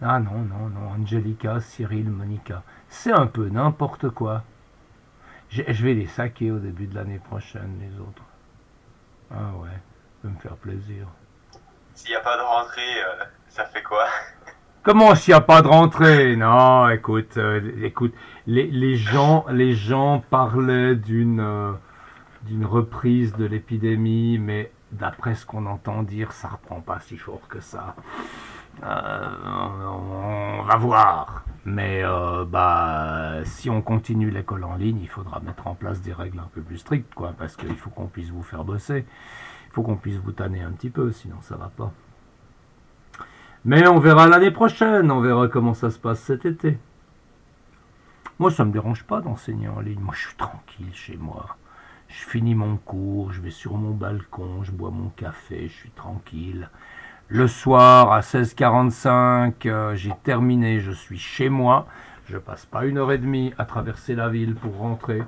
Ah non, non, non, Angelica, Cyril, Monica. C'est un peu n'importe quoi. Je vais les saquer au début de l'année prochaine, les autres. Ah ouais, ça va me faire plaisir. S'il n'y a pas de rentrée, ça fait quoi? Comment s'il n'y a pas de rentrée? Non, écoute, écoute, les gens parlaient d'une reprise de l'épidémie, mais d'après ce qu'on entend dire, ça reprend pas si fort que ça. On va voir. Mais si on continue l'école en ligne, il faudra mettre en place des règles un peu plus strictes, quoi, parce qu'il faut qu'on puisse vous faire bosser. Il faut qu'on puisse vous tanner un petit peu, sinon ça va pas. Mais on verra l'année prochaine, on verra comment ça se passe cet été. Moi, ça me dérange pas d'enseigner en ligne. Moi, je suis tranquille chez moi. Je finis mon cours, je vais sur mon balcon, je bois mon café, je suis tranquille. Le soir, à 16h45, j'ai terminé, je suis chez moi. Je passe pas 1h30 à traverser la ville pour rentrer.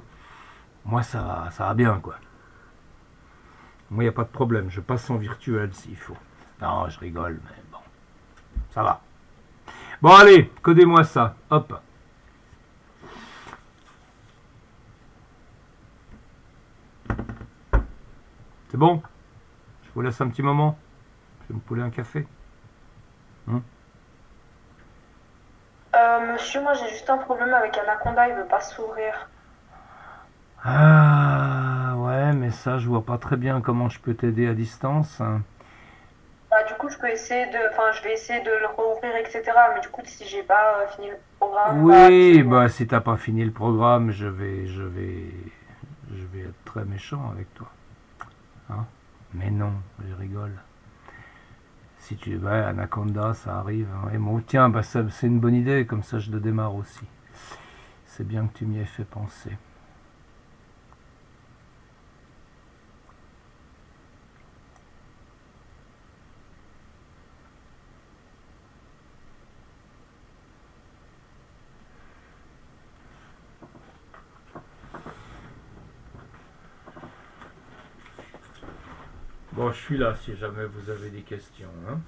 Moi, ça va bien, quoi. Moi, il n'y a pas de problème. Je passe en virtuel s'il faut. Non, je rigole, mais bon. Ça va. Bon, allez, codez-moi ça. Hop. C'est bon? Je vous laisse un petit moment. Je vais me pouler un café. Monsieur, moi j'ai juste un problème avec Anaconda, il veut pas s'ouvrir. Ah, ouais, mais ça, je vois pas très bien comment je peux t'aider à distance. Bah, du coup, je peux essayer de. Enfin, je vais essayer de le rouvrir, etc. Mais du coup, si j'ai pas fini le programme, bah, Oui, désolé. bah si t'as pas fini le programme, je vais être très méchant avec toi. Hein? Mais non, je rigole. Si tu ouais, Anaconda, ça arrive. Hein. Et bon, tiens, bah c'est une bonne idée, comme ça je le démarre aussi. C'est bien que tu m'y aies fait penser. Bon, je suis là si jamais vous avez des questions. Hein.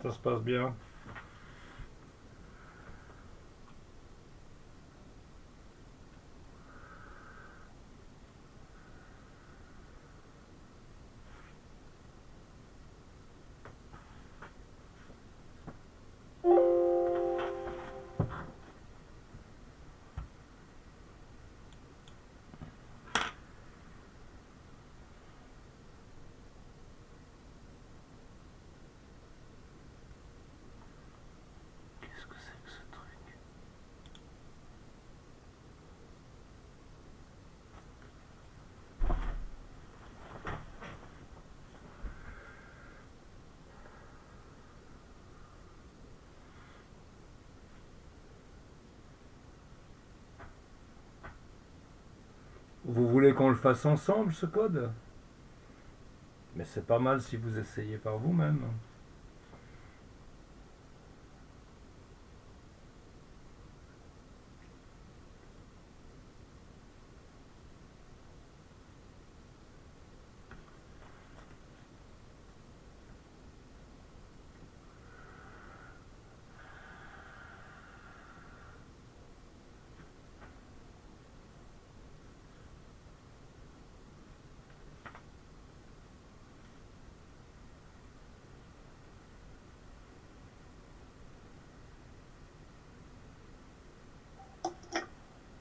Ça se passe bien. Qu'est-ce que c'est que ce truc? Vous voulez qu'on le fasse ensemble, ce code? Mais c'est pas mal si vous essayez par vous-même.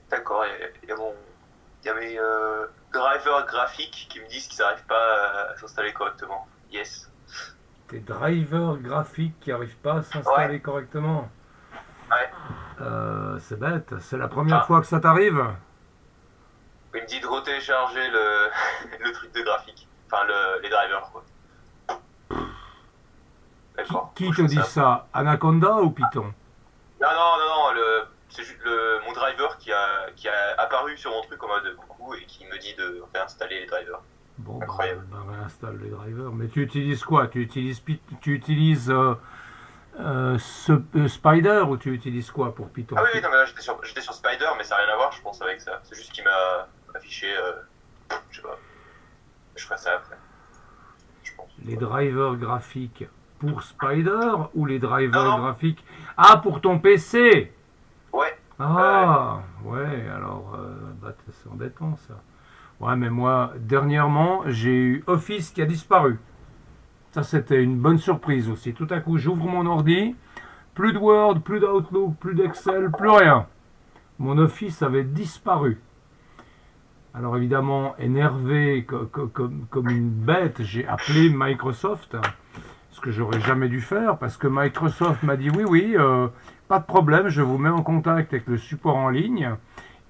D'accord, il y a mes drivers graphiques qui me disent qu'ils n'arrivent pas à s'installer correctement. Yes. Tes drivers graphiques qui n'arrivent pas à Ouais, s'installer correctement. ouais. C'est bête, c'est la première Ah, fois que ça t'arrive? il me dit de retélécharger le truc de graphique. Enfin, les drivers, quoi. Qui, D'accord. qui Faut que te je fasse dit ça. ça? Anaconda ou Python? Non, non, non, non, c'est juste mon driver qui a apparu sur mon truc en mode coucou et qui me dit de réinstaller les drivers. Bon, Incroyable. réinstalle les drivers. Mais tu utilises quoi? Tu utilises Spider ou tu utilises quoi pour Python? Ah oui, oui, non, mais là j'étais sur Spider, mais ça n'a rien à voir, je pense, avec ça. C'est juste qu'il m'a affiché, je sais pas, je ferai ça après, je pense. Les drivers graphiques pour Spider ou les Non, drivers non, graphiques... Ah, pour ton PC! ouais, Ah, ouais, alors, c'est embêtant ça. Ouais, mais moi, dernièrement, j'ai eu Office qui a disparu. Ça, c'était une bonne surprise aussi. Tout à coup, j'ouvre mon ordi, plus de Word, plus d'Outlook, plus d'Excel, plus rien. Mon Office avait disparu. Alors évidemment, énervé comme une bête, j'ai appelé Microsoft, ce que j'aurais jamais dû faire, parce que Microsoft m'a dit oui, oui, pas de problème, je vous mets en contact avec le support en ligne,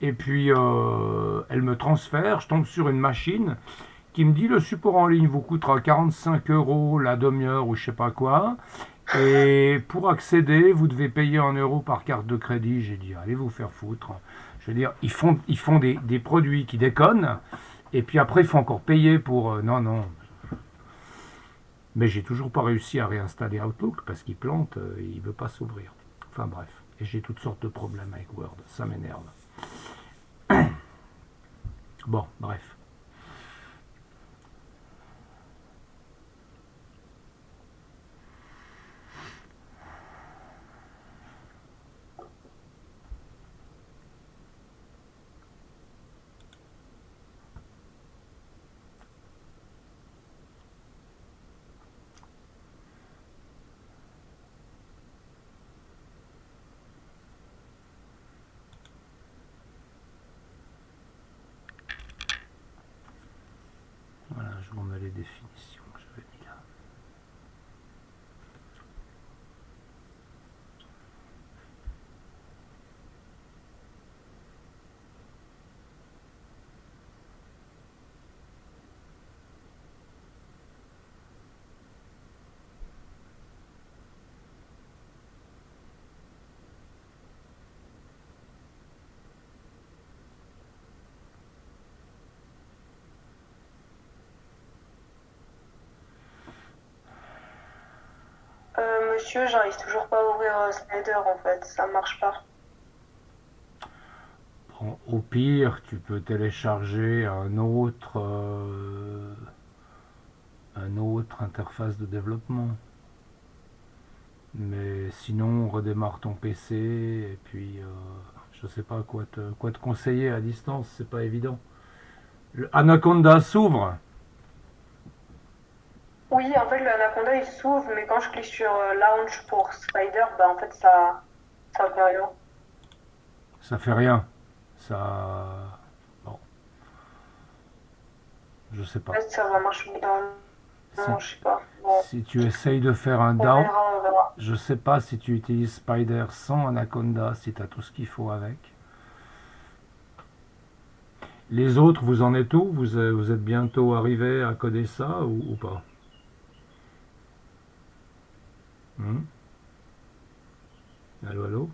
et puis elle me transfère, je tombe sur une machine qui me dit le support en ligne vous coûtera 45 € la demi-heure ou je sais pas quoi, et pour accéder, vous devez payer 1 € par carte de crédit. J'ai dit allez vous faire foutre. Je veux dire, ils font des produits qui déconnent, et puis après il faut encore payer pour... non, non. Mais j'ai toujours pas réussi à réinstaller Outlook parce qu'il plante, il veut pas s'ouvrir. Enfin bref, et j'ai toutes sortes de problèmes avec Word, ça m'énerve. Bon, bref. Voilà, je vous mets les définitions que j'avais mis là. Monsieur, j'arrive toujours pas à ouvrir Spider en fait, ça marche pas. Bon, au pire, tu peux télécharger un autre interface de développement. Mais sinon, redémarre ton PC et puis je sais pas quoi te conseiller à distance, c'est pas évident. Le Anaconda s'ouvre. Oui, en fait, le Anaconda il s'ouvre, mais quand je clique sur Launch pour Spider, bah en fait ça fait rien. Ça fait rien. Ça. Bon, je sais pas. Peut-être ça va marcher bien. Si, Non, je sais pas. Bon, si tu essayes de faire un on down, verra, on verra. je sais pas si tu utilises Spider sans Anaconda, si tu as tout ce qu'il faut avec. Les autres, vous en êtes où? Vous êtes bientôt arrivé à coder ça ou pas? Hmm. Allô, allô?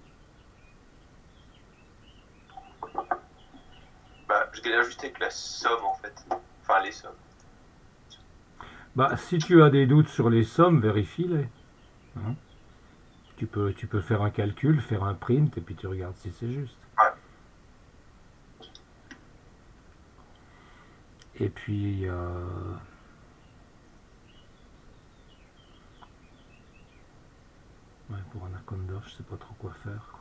bah, je galère juste avec la somme en fait, enfin les sommes. Bah, si tu as des doutes sur les sommes, vérifie-les. Hein. Tu peux faire un calcul, faire un print, et puis tu regardes si c'est juste. Ouais. Et puis, ouais, pour Anaconda, je sais pas trop quoi faire, quoi.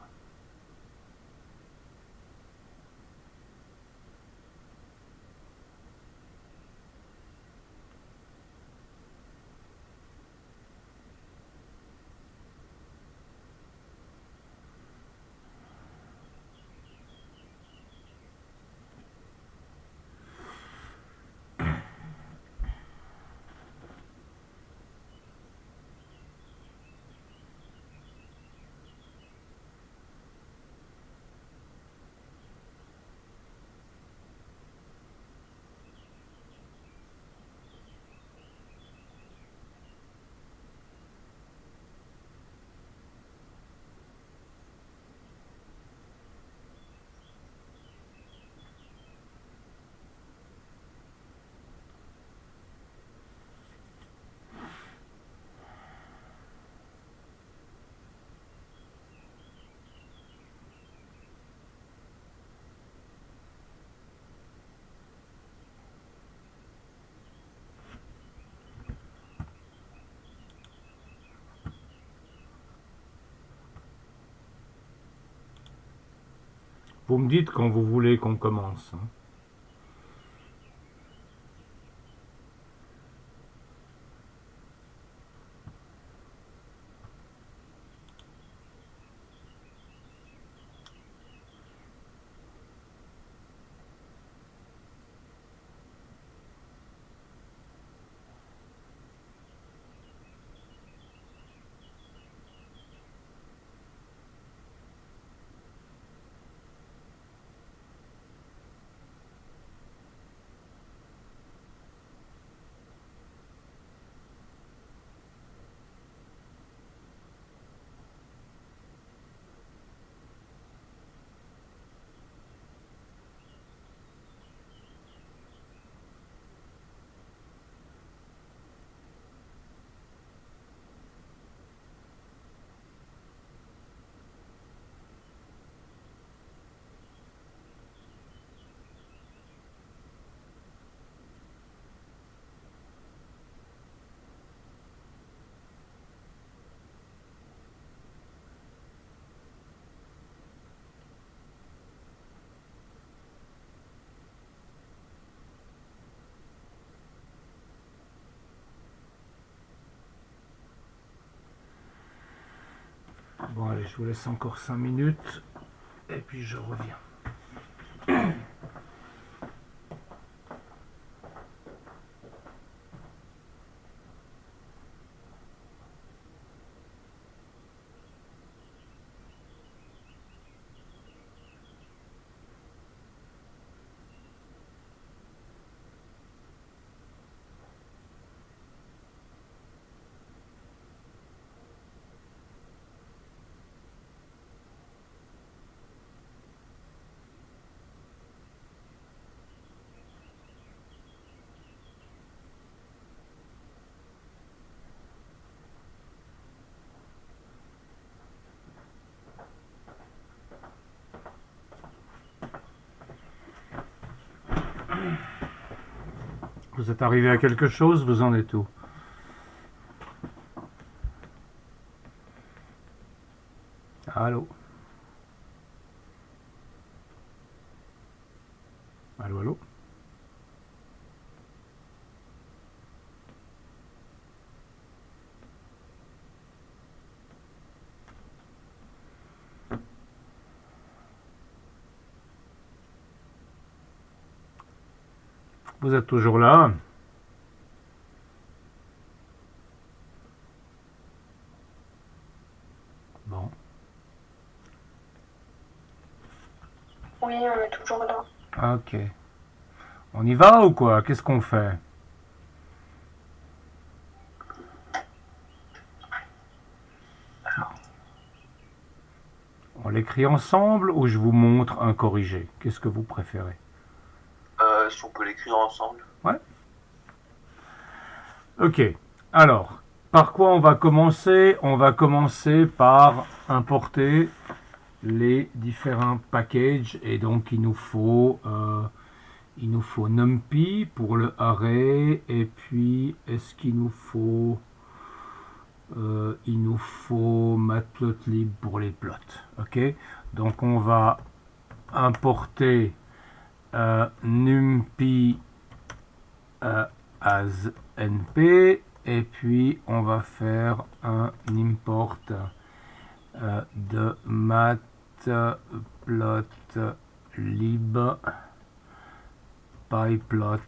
Vous me dites quand vous voulez qu'on commence. Hein. Bon allez, je vous laisse encore 5 minutes et puis je reviens. Vous êtes arrivé à quelque chose, vous en êtes où? Allô? Allô, allô? Vous êtes toujours là? Bon. Oui, on est toujours là. Ok. On y va ou quoi? Qu'est-ce qu'on fait? On l'écrit ensemble ou je vous montre un corrigé? Qu'est-ce que vous préférez? Si on peut l'écrire ensemble. Ouais. Ok. Alors, par quoi on va commencer? On va commencer par importer les différents packages et donc il nous faut NumPy pour le array et puis est-ce qu'il nous faut Matplotlib pour les plots. Ok, donc on va importer NumPy as np et puis on va faire un import de matplotlib pyplot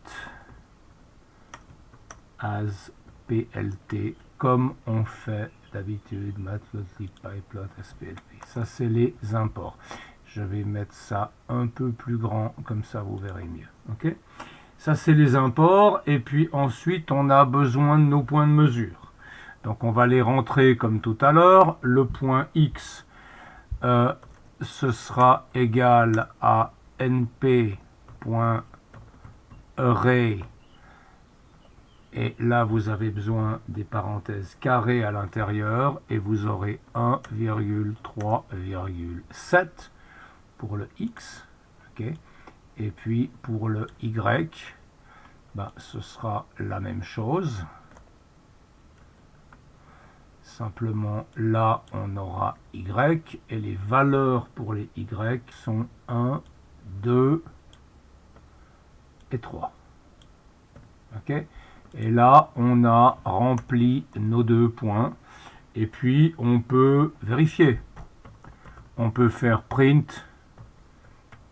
as plt comme on fait d'habitude matplotlib pyplot as plt. Ça c'est les imports. Je vais mettre ça un peu plus grand comme ça vous verrez mieux. Ok, ça c'est les imports et puis ensuite on a besoin de nos points de mesure. Donc on va les rentrer comme tout à l'heure. Le point x ce sera égal à np.array et là vous avez besoin des parenthèses carrées à l'intérieur et vous aurez 1,3,7 pour le x. Okay. Et puis pour le y, ce sera la même chose. Simplement, là, on aura y, et les valeurs pour les y sont 1, 2 et 3. Ok? Et là, on a rempli nos 2 points. Et puis, on peut vérifier. On peut faire print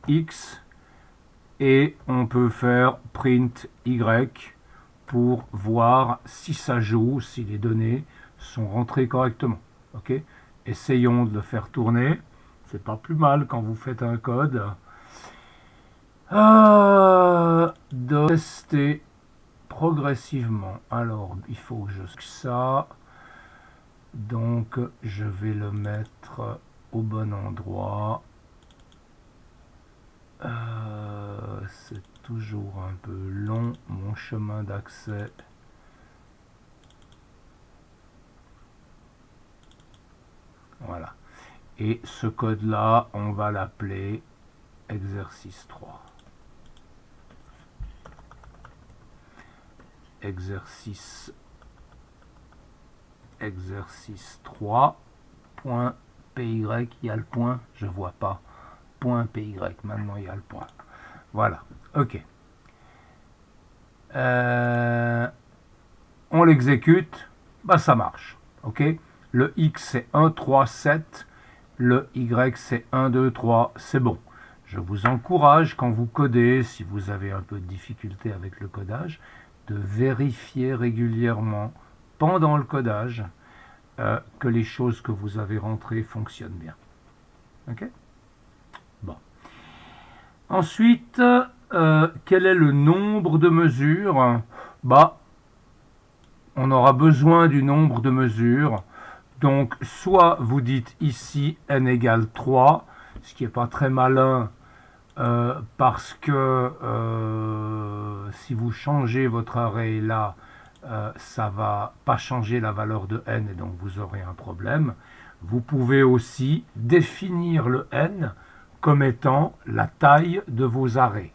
x et on peut faire print y pour voir si ça joue, si les données sont rentrées correctement. Ok? Essayons de le faire tourner. C'est pas plus mal quand vous faites un code. De tester progressivement. Alors, il faut que je ça. Donc, je vais le mettre au bon endroit. C'est toujours un peu long, mon chemin d'accès. Voilà. Et ce code-là, on va l'appeler exercice 3. Exercice 3.py, il y a le point, je vois pas. .py, maintenant il y a le point. Voilà, ok. On l'exécute, bah ça marche, ok. Le x c'est 1, 3, 7, le y c'est 1, 2, 3, c'est bon. Je vous encourage quand vous codez, si vous avez un peu de difficulté avec le codage, de vérifier régulièrement pendant le codage que les choses que vous avez rentrées fonctionnent bien. Ok? Bon. Ensuite, quel est le nombre de mesures? Bah, on aura besoin du nombre de mesures. Donc, soit vous dites ici n égale 3, ce qui n'est pas très malin, parce que si vous changez votre array là, ça ne va pas changer la valeur de n et donc vous aurez un problème. Vous pouvez aussi définir le n comme étant la taille de vos arrays.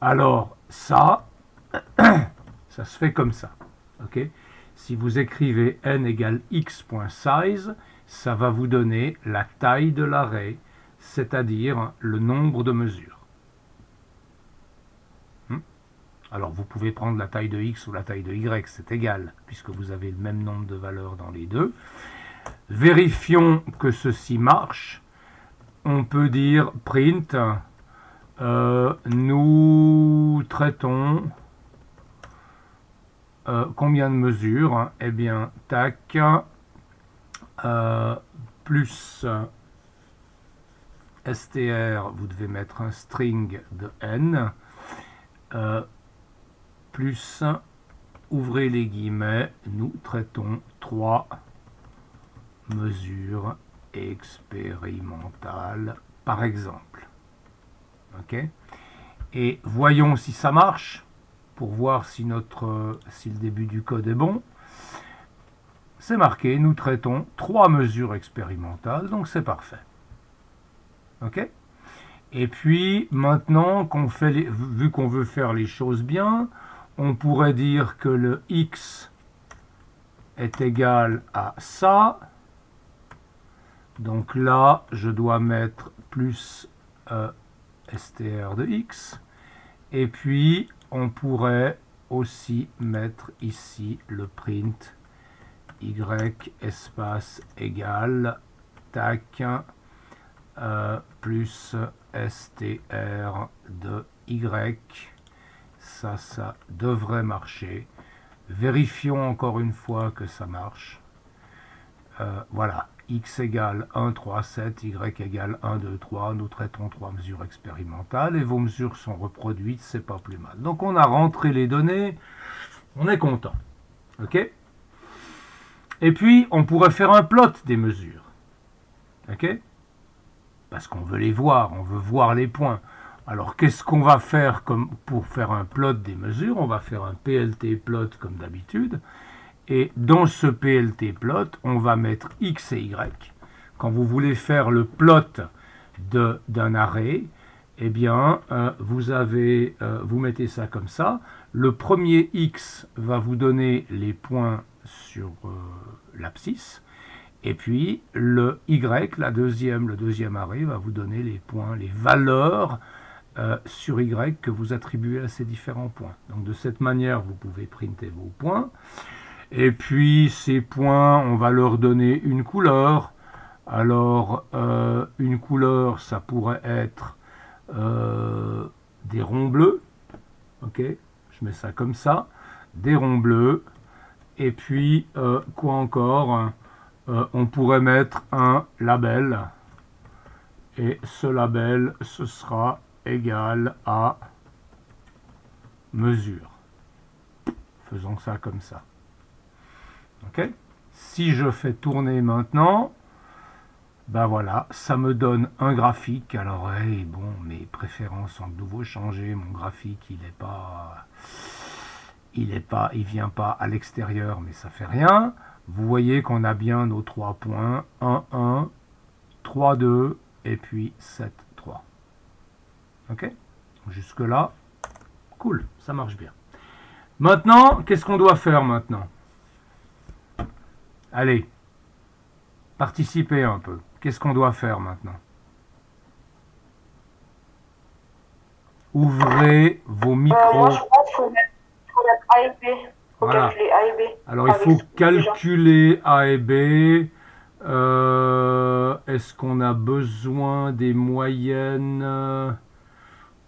Alors ça, ça se fait comme ça. Okay? Si vous écrivez n égale x.size, ça va vous donner la taille de l'array, c'est-à-dire le nombre de mesures. Alors vous pouvez prendre la taille de x ou la taille de y, c'est égal, puisque vous avez le même nombre de valeurs dans les deux. Vérifions que ceci marche. On peut dire print, nous traitons combien de mesures? Eh bien, tac, plus str, vous devez mettre un string de n, plus, ouvrez les guillemets, nous traitons 3 mesures expérimentales, par exemple. Ok? Et voyons si ça marche, pour voir si le début du code est bon. C'est marqué, nous traitons 3 mesures expérimentales, donc c'est parfait. Ok? Et puis, maintenant vu qu'on veut faire les choses bien, on pourrait dire que le x est égal à ça. Donc là, je dois mettre plus str de x. Et puis, on pourrait aussi mettre ici le print y espace égal, tac, plus str de y. Ça devrait marcher. Vérifions encore une fois que ça marche. Voilà, x égale 1, 3, 7, y égale 1, 2, 3. Nous traitons 3 mesures expérimentales et vos mesures sont reproduites, c'est pas plus mal. Donc on a rentré les données, on est content. Ok? Et puis on pourrait faire un plot des mesures. Ok? Parce qu'on veut les voir, on veut voir les points. Alors, qu'est-ce qu'on va faire pour faire un plot des mesures? On va faire un PLT plot comme d'habitude. Et dans ce PLT plot, on va mettre x et y. Quand vous voulez faire le plot d'un array, eh bien, vous mettez ça comme ça. Le premier x va vous donner les points sur l'abscisse. Et puis le y, le deuxième arrêt, va vous donner les points, les valeurs sur y que vous attribuez à ces différents points. Donc de cette manière, vous pouvez printer vos points. Et puis ces points, on va leur donner une couleur. Alors une couleur, ça pourrait être des ronds bleus. Ok, je mets ça comme ça. Des ronds bleus. Et puis quoi encore, on pourrait mettre un label. Et ce label, ce sera égal à mesure. Faisons ça comme ça. Ok. Si je fais tourner maintenant, ben voilà, ça me donne un graphique. Alors, hey, bon, mes préférences ont de nouveau changé. Mon graphique, il vient pas à l'extérieur, mais ça fait rien. Vous voyez qu'on a bien nos 3 points. 1, 1, 3, 2, et puis 7, 3. Ok? Jusque-là, cool, ça marche bien. Maintenant, qu'est-ce qu'on doit faire maintenant? Allez, participez un peu. Qu'est-ce qu'on doit faire maintenant? Ouvrez vos micros. Moi, je pense qu'il faut mettre A et B. Faut Voilà. calculer A et B. Alors, il faut calculer A et B. Est-ce qu'on a besoin des moyennes?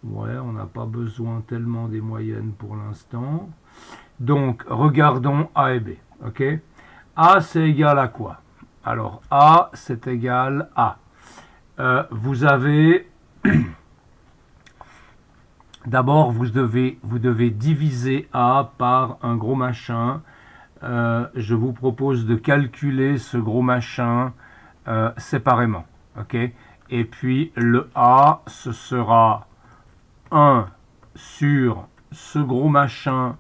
Ouais, on n'a pas besoin tellement des moyennes pour l'instant. Donc, regardons A et B. Ok? A, c'est égal à quoi? Alors, A, c'est égal à... vous avez... D'abord, vous devez diviser A par un gros machin. Je vous propose de calculer ce gros machin séparément. Ok? Et puis, le A, ce sera 1 sur ce gros machin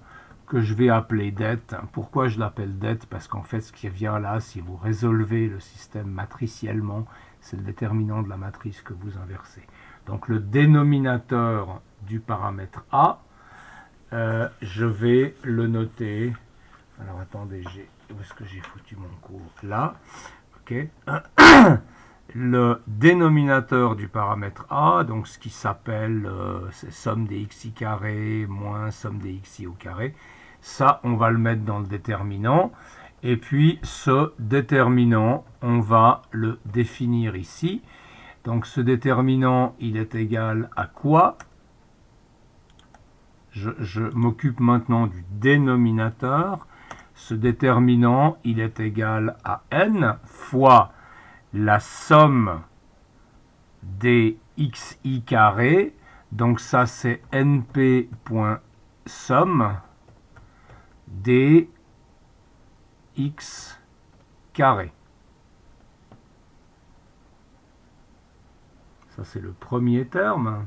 que je vais appeler dette. Pourquoi je l'appelle dette? Parce qu'en fait, ce qui vient là, si vous résolvez le système matriciellement, c'est le déterminant de la matrice que vous inversez. Donc le dénominateur du paramètre A, je vais le noter. Alors attendez, où est-ce que j'ai foutu mon cours? Là. Ok. Le dénominateur du paramètre A, donc ce qui s'appelle c'est somme des xi carré moins somme des xi au carré. Ça, on va le mettre dans le déterminant. Et puis, ce déterminant, on va le définir ici. Donc, ce déterminant, il est égal à quoi? Je m'occupe maintenant du dénominateur. Ce déterminant, il est égal à n fois la somme des xi carré. Donc, ça, c'est np.somme des x carré. Ça, c'est le premier terme.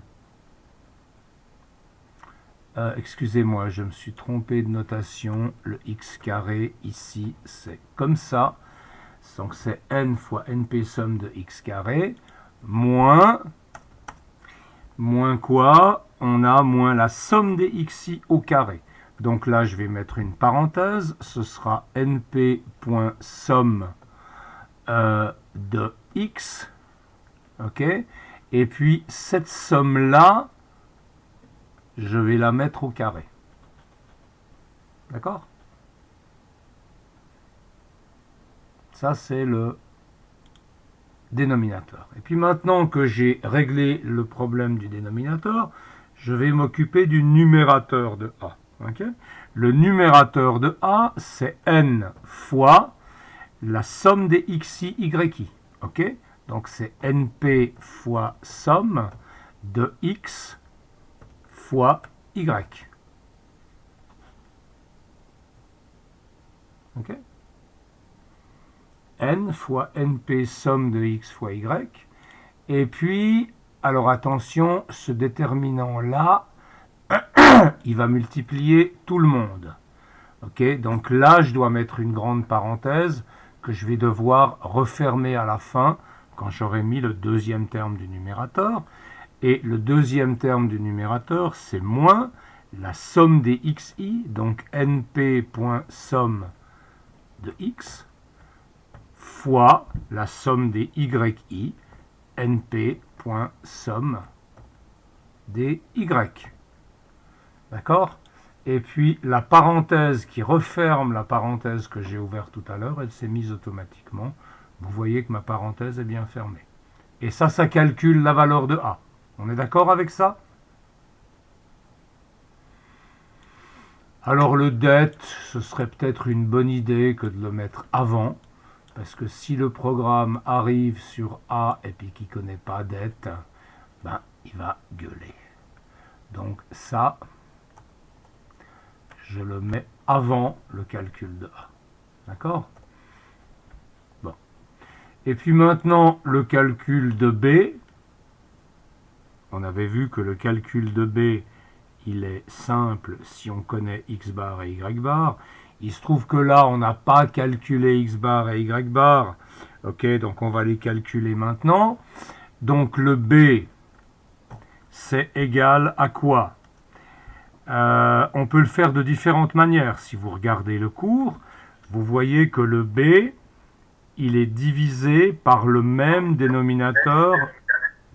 Excusez-moi, je me suis trompé de notation. Le x carré, ici, c'est comme ça. Donc, c'est n fois np somme de x carré, moins quoi? On a moins la somme des xi au carré. Donc là, je vais mettre une parenthèse. Ce sera np.somme de x. OK? Et puis, cette somme-là, je vais la mettre au carré. D'accord? Ça, c'est le dénominateur. Et puis maintenant que j'ai réglé le problème du dénominateur, je vais m'occuper du numérateur de A. Okay? Le numérateur de A, c'est n fois la somme des xi, yi. Okay? Donc c'est np fois somme de x fois y. Okay? N fois np somme de x fois y. Et puis, alors attention, ce déterminant-là, il va multiplier tout le monde. Ok, donc là, je dois mettre une grande parenthèse que je vais devoir refermer à la fin quand j'aurai mis le deuxième terme du numérateur. Et le deuxième terme du numérateur, c'est moins la somme des xi, donc np.somme de x, fois la somme des yi, np.somme des y. D'accord? Et puis la parenthèse qui referme la parenthèse que j'ai ouverte tout à l'heure, elle s'est mise automatiquement. Vous voyez que ma parenthèse est bien fermée. Et ça calcule la valeur de A. On est d'accord avec ça? Alors le det, ce serait peut-être une bonne idée que de le mettre avant, parce que si le programme arrive sur A et puis qu'il ne connaît pas det, ben, il va gueuler. Donc ça, je le mets avant le calcul de A. D'accord? Bon. Et puis maintenant, le calcul de B. On avait vu que le calcul de B, il est simple si on connaît x bar et y bar. Il se trouve que là, on n'a pas calculé x bar et y bar. Ok, donc on va les calculer maintenant. Donc le B, c'est égal à quoi? On peut le faire de différentes manières. Si vous regardez le cours, vous voyez que le B, il est divisé par le même dénominateur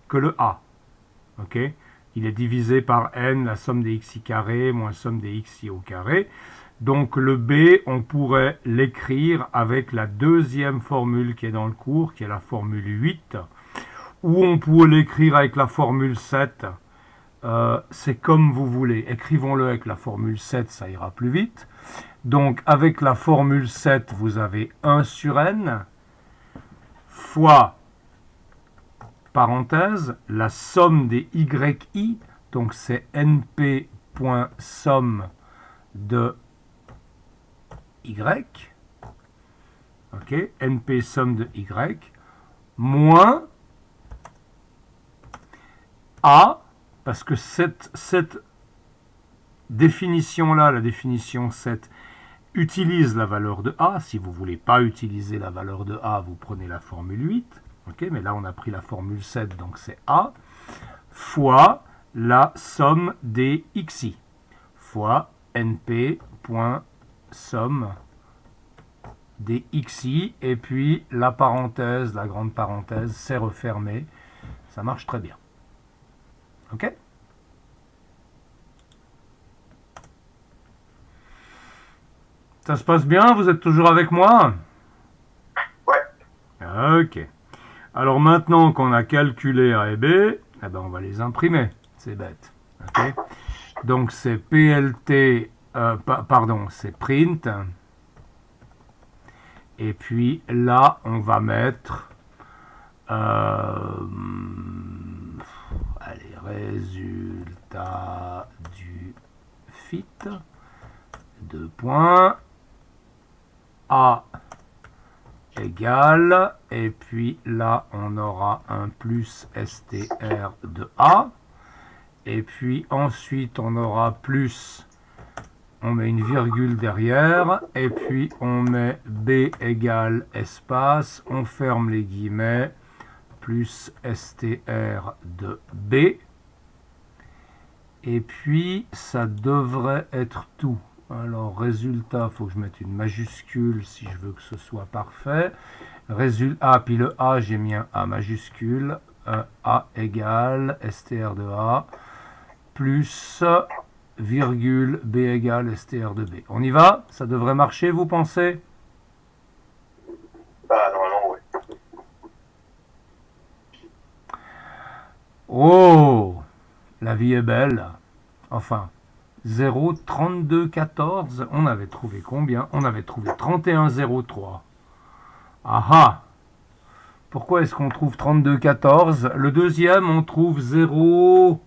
que le A. Ok? Il est divisé par n, la somme des xi carré, moins somme des xi au carré. Donc le B, on pourrait l'écrire avec la deuxième formule qui est dans le cours, qui est la formule 8, ou on pourrait l'écrire avec la formule 7. C'est comme vous voulez. Écrivons-le avec la formule 7, ça ira plus vite. Donc avec la formule 7, vous avez 1 sur n fois parenthèse, la somme des yi, donc c'est np.somme de y, ok, np somme de y, moins a, parce que cette définition-là, la définition 7, utilise la valeur de a. Si vous ne voulez pas utiliser la valeur de a, vous prenez la formule 8. Okay, mais là, on a pris la formule 7, donc c'est A, fois la somme des xi, fois np.somme des xi, et puis la parenthèse, la grande parenthèse, c'est refermé. Ça marche très bien. OK? Ça se passe bien? Vous êtes toujours avec moi? Ouais. OK. Alors maintenant qu'on a calculé A et B, eh ben on va les imprimer. C'est bête. Okay, donc c'est PLT, c'est print. Et puis là, on va mettre allez, résultat du fit. 2 points. A égale, et puis là on aura un plus str de A, et puis ensuite on aura plus, on met une virgule derrière, et puis on met B égale espace, on ferme les guillemets, plus str de B, et puis ça devrait être tout. Alors, résultat, il faut que je mette une majuscule si je veux que ce soit parfait. Résultat, puis le A, j'ai mis un A majuscule. A égale STR de A plus virgule B égale STR de B. On y va? Ça devrait marcher, vous pensez? Bah, normalement, oui. Oh! La vie est belle. Enfin... 0, 32, 14, on avait trouvé combien? On avait trouvé 31, 03. Ah ah! Pourquoi est-ce qu'on trouve 32, 14? Le deuxième, on trouve 0,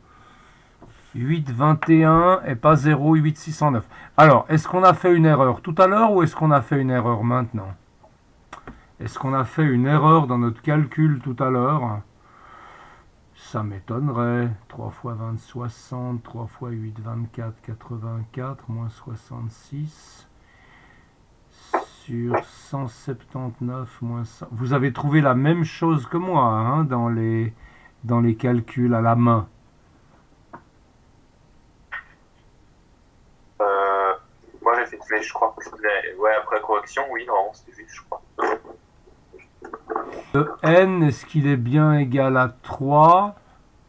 8, 21 et pas 0, 8, 609. Alors, est-ce qu'on a fait une erreur tout à l'heure ou est-ce qu'on a fait une erreur maintenant? Est-ce qu'on a fait une erreur dans notre calcul tout à l'heure? Ça m'étonnerait. 3 fois 20, 60. 3 fois 8, 24, 84. Moins 66. Sur 179, moins 100. Vous avez trouvé la même chose que moi hein, dans les calculs à la main. Moi j'ai fait une flèche, je crois. Ouais, après correction, oui, non, c'était juste, je crois. Le n, est-ce qu'il est bien égal à 3?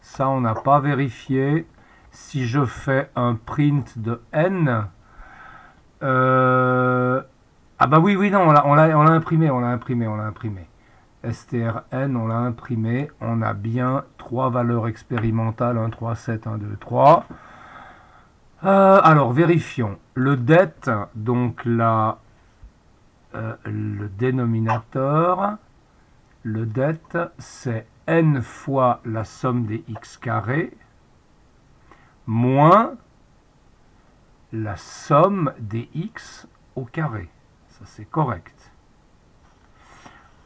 Ça, on n'a pas vérifié. Si je fais un print de n, ah bah oui, oui, non, on l'a imprimé, on l'a imprimé. strn, on l'a imprimé, on a bien 3 valeurs expérimentales, 1, 3, 7, 1, 2, 3. Alors, vérifions. Le det, donc là, le dénominateur, le det, c'est n fois la somme des x carrés, moins la somme des x au carré. Ça, c'est correct.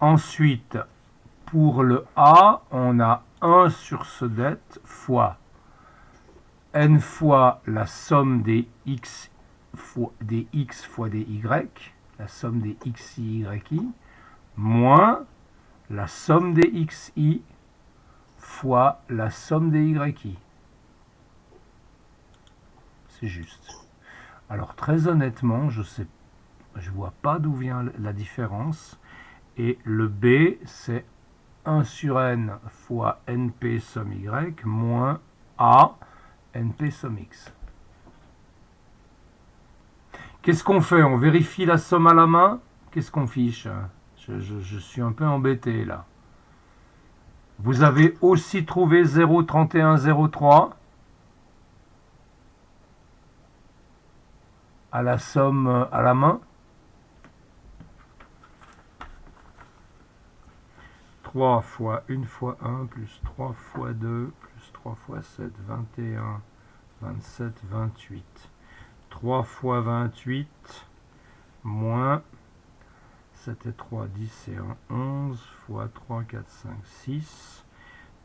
Ensuite, pour le a, on a 1 sur ce det fois n fois la somme des x fois des y, la somme des xi, yi, moins la somme des xi fois la somme des yi. C'est juste. Alors très honnêtement, je vois pas d'où vient la différence. Et le b, c'est 1 sur n fois np somme y moins a np somme x. Qu'est-ce qu'on fait? On vérifie la somme à la main? Qu'est-ce qu'on fiche? Je suis un peu embêté là. Vous avez aussi trouvé 0,3103 à la somme à la main? 3 fois 1 fois 1 plus 3 fois 2 plus 3 fois 7, 21, 27, 28. 3 fois 28 moins 7 et 3, 10 et 1, 11 fois 3, 4, 5, 6.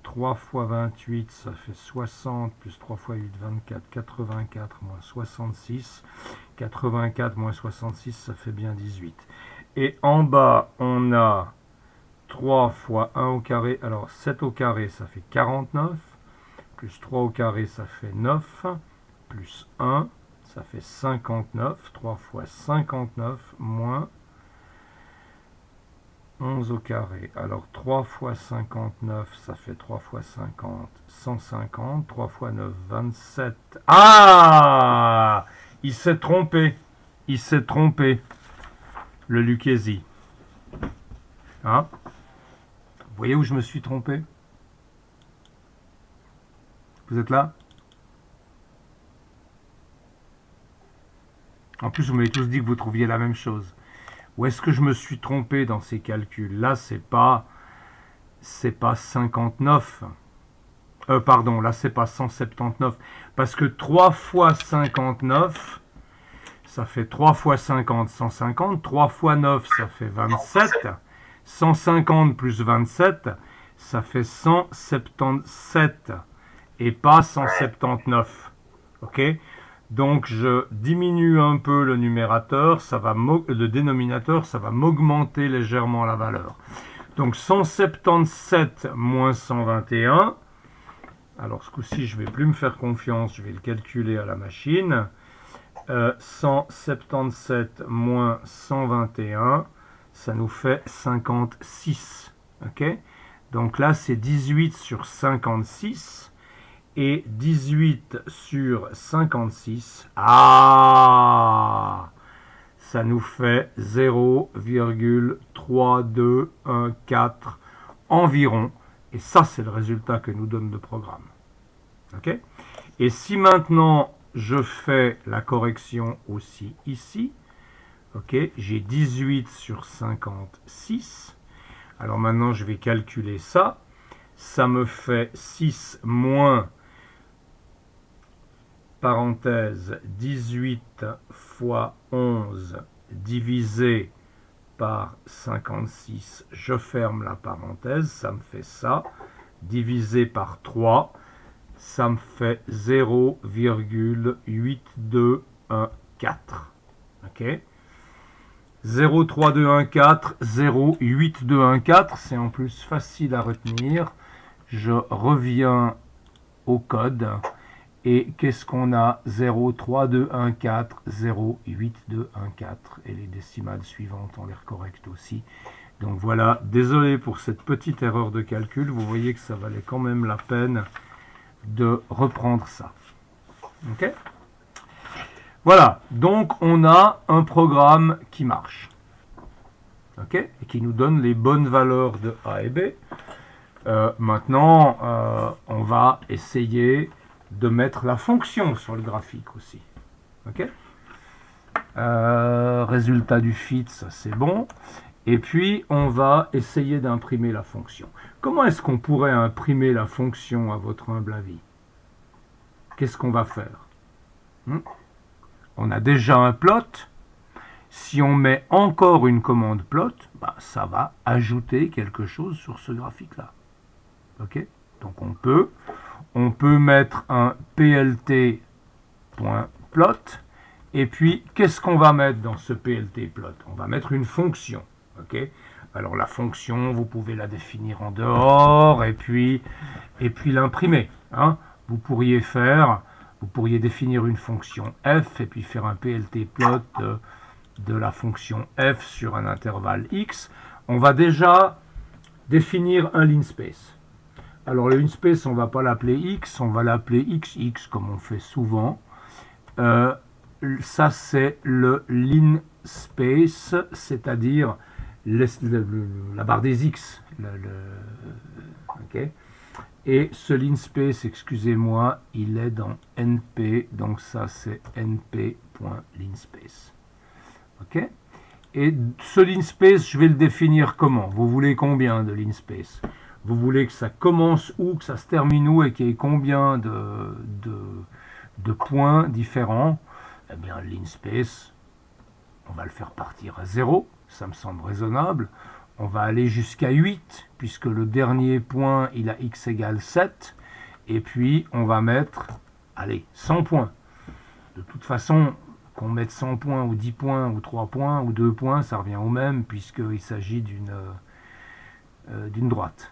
3 fois 28, ça fait 60, plus 3 fois 8, 24, 84 moins 66. 84 moins 66, ça fait bien 18. Et en bas, on a 3 fois 1 au carré, alors 7 au carré, ça fait 49. Plus 3 au carré, ça fait 9. Plus 1, ça fait 59. 3 fois 59 moins 11 au carré. Alors 3 fois 59, ça fait 3 fois 50, 150. 3 fois 9, 27. Ah! Il s'est trompé. Il s'est trompé. Le Lucchesi. Hein? Vous voyez où je me suis trompé? Vous êtes là? En plus, vous m'avez tous dit que vous trouviez la même chose. Où est-ce que je me suis trompé dans ces calculs? Là, c'est pas 59. Pardon, là, c'est pas 179. Parce que 3 fois 59, ça fait 3 fois 50, 150. 3 fois 9, ça fait 27. 150 plus 27, ça fait 177. Et pas 179. Ok? Donc je diminue un peu le numérateur, le dénominateur, ça va m'augmenter légèrement la valeur. Donc 177 moins 121. Alors ce coup-ci, je ne vais plus me faire confiance, je vais le calculer à la machine. 177 moins 121, ça nous fait 56. Ok? Donc là, c'est 18 sur 56. Et 18 sur 56, ah, ça nous fait 0,3214 environ. Et ça, c'est le résultat que nous donne le programme. Okay? Et si maintenant, je fais la correction aussi ici, okay, j'ai 18 sur 56. Alors maintenant, je vais calculer ça. Ça me fait 6 moins parenthèse 18 fois 11 divisé par 56, je ferme la parenthèse, ça me fait ça, divisé par 3, ça me fait 0,8214. Ok, 0,3214, 0,8214, c'est en plus facile à retenir. Je reviens au code. Et qu'est-ce qu'on a? 0,3214, 0,8214. Et les décimales suivantes ont l'air correctes aussi. Donc voilà, désolé pour cette petite erreur de calcul. Vous voyez que ça valait quand même la peine de reprendre ça. Ok ? Voilà, donc on a un programme qui marche. Ok ? Et qui nous donne les bonnes valeurs de A et B. Maintenant, on va essayer de mettre la fonction sur le graphique aussi. Ok ? Résultat du fit, ça c'est bon. Et puis, on va essayer d'imprimer la fonction. Comment est-ce qu'on pourrait imprimer la fonction à votre humble avis? Qu'est-ce qu'on va faire? On a déjà un plot. Si on met encore une commande plot, bah, ça va ajouter quelque chose sur ce graphique-là. Ok? Donc on peut mettre un plt.plot. Et puis, qu'est-ce qu'on va mettre dans ce plt.plot? On va mettre une fonction. Ok? Alors la fonction, vous pouvez la définir en dehors et puis l'imprimer. Hein? Vous pourriez définir une fonction f et puis faire un plt.plot de la fonction f sur un intervalle x. On va déjà définir un linspace. Alors le linspace, on ne va pas l'appeler x, on va l'appeler xx comme on fait souvent. Ça c'est le linspace, c'est-à-dire la barre des x. Okay. Et ce linspace, excusez-moi, il est dans np, donc ça c'est np.linspace. Ok. Et ce linspace, je vais le définir comment? Vous voulez combien de linspace? Vous voulez que ça commence où, que ça se termine où et qu'il y ait combien de points différents? Eh bien, le linspace, on va le faire partir à 0, ça me semble raisonnable. On va aller jusqu'à 8, puisque le dernier point, il a x égale 7. Et puis, on va mettre, allez, 100 points. De toute façon, qu'on mette 100 points, ou 10 points, ou 3 points, ou 2 points, ça revient au même, puisqu'il s'agit d'une droite.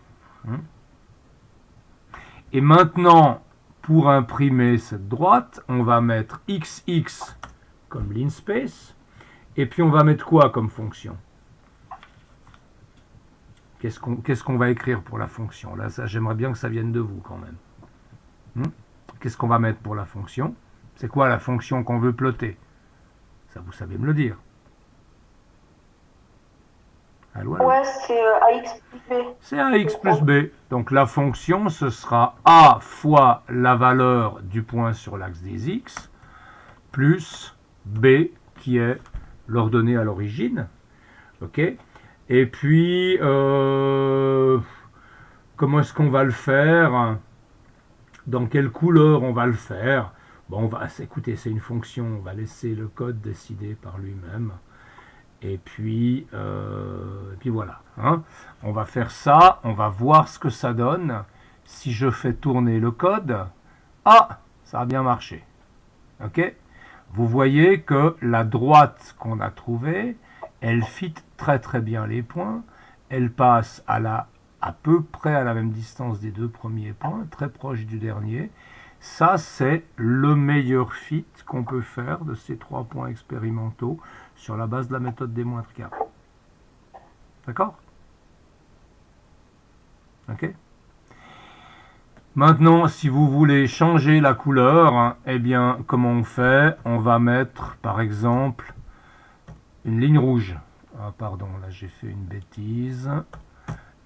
Et maintenant, pour imprimer cette droite, on va mettre xx comme linspace, et puis on va mettre quoi comme fonction? Qu'est-ce qu'on va écrire pour la fonction? Là, j'aimerais bien que ça vienne de vous quand même. Qu'est-ce qu'on va mettre pour la fonction? C'est quoi la fonction qu'on veut plotter? Ça, vous savez me le dire. Allô, allô? Ouais, c'est AX plus B. C'est AX plus B. Donc la fonction, ce sera A fois la valeur du point sur l'axe des X, plus B, qui est l'ordonnée à l'origine. Ok? Et puis, comment est-ce qu'on va le faire? Dans quelle couleur on va le faire? Bon, écoutez, c'est une fonction, on va laisser le code décider par lui-même. Et puis voilà. Hein. On va faire ça, on va voir ce que ça donne. Si je fais tourner le code, ah, ça a bien marché. Ok? Vous voyez que la droite qu'on a trouvée, elle fit très très bien les points. Elle passe à peu près à la même distance des deux premiers points, très proche du dernier. Ça, c'est le meilleur fit qu'on peut faire de ces 3 points expérimentaux sur la base de la méthode des moindres carrés. D'accord? Ok? Maintenant, si vous voulez changer la couleur, eh bien, comment on fait? On va mettre, par exemple, une ligne rouge. Ah, pardon, là, j'ai fait une bêtise.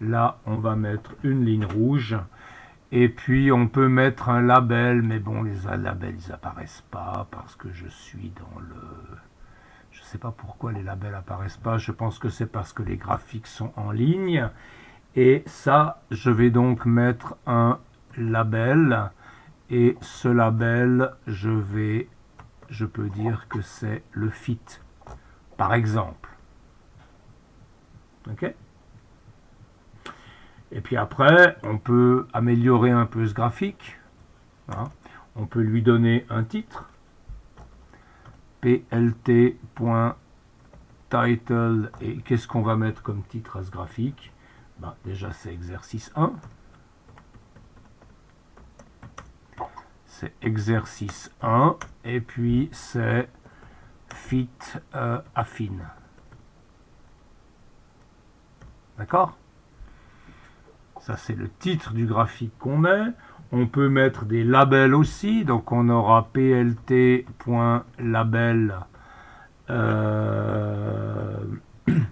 Là, on va mettre une ligne rouge. Et puis, on peut mettre un label, mais bon, les labels, ils apparaissent pas parce que je suis dans le... Je ne sais pas pourquoi les labels apparaissent pas. Je pense que c'est parce que les graphiques sont en ligne. Et ça, je vais donc mettre un label. Et ce label, je peux dire que c'est le fit, par exemple. Ok? Et puis après, on peut améliorer un peu ce graphique. Hein. On peut lui donner un titre. plt.title. Et qu'est-ce qu'on va mettre comme titre à ce graphique? Ben, déjà, c'est exercice 1. C'est exercice 1. Et puis, c'est fit affine. D'accord? Ça, c'est le titre du graphique qu'on met. On peut mettre des labels aussi. Donc, on aura plt.label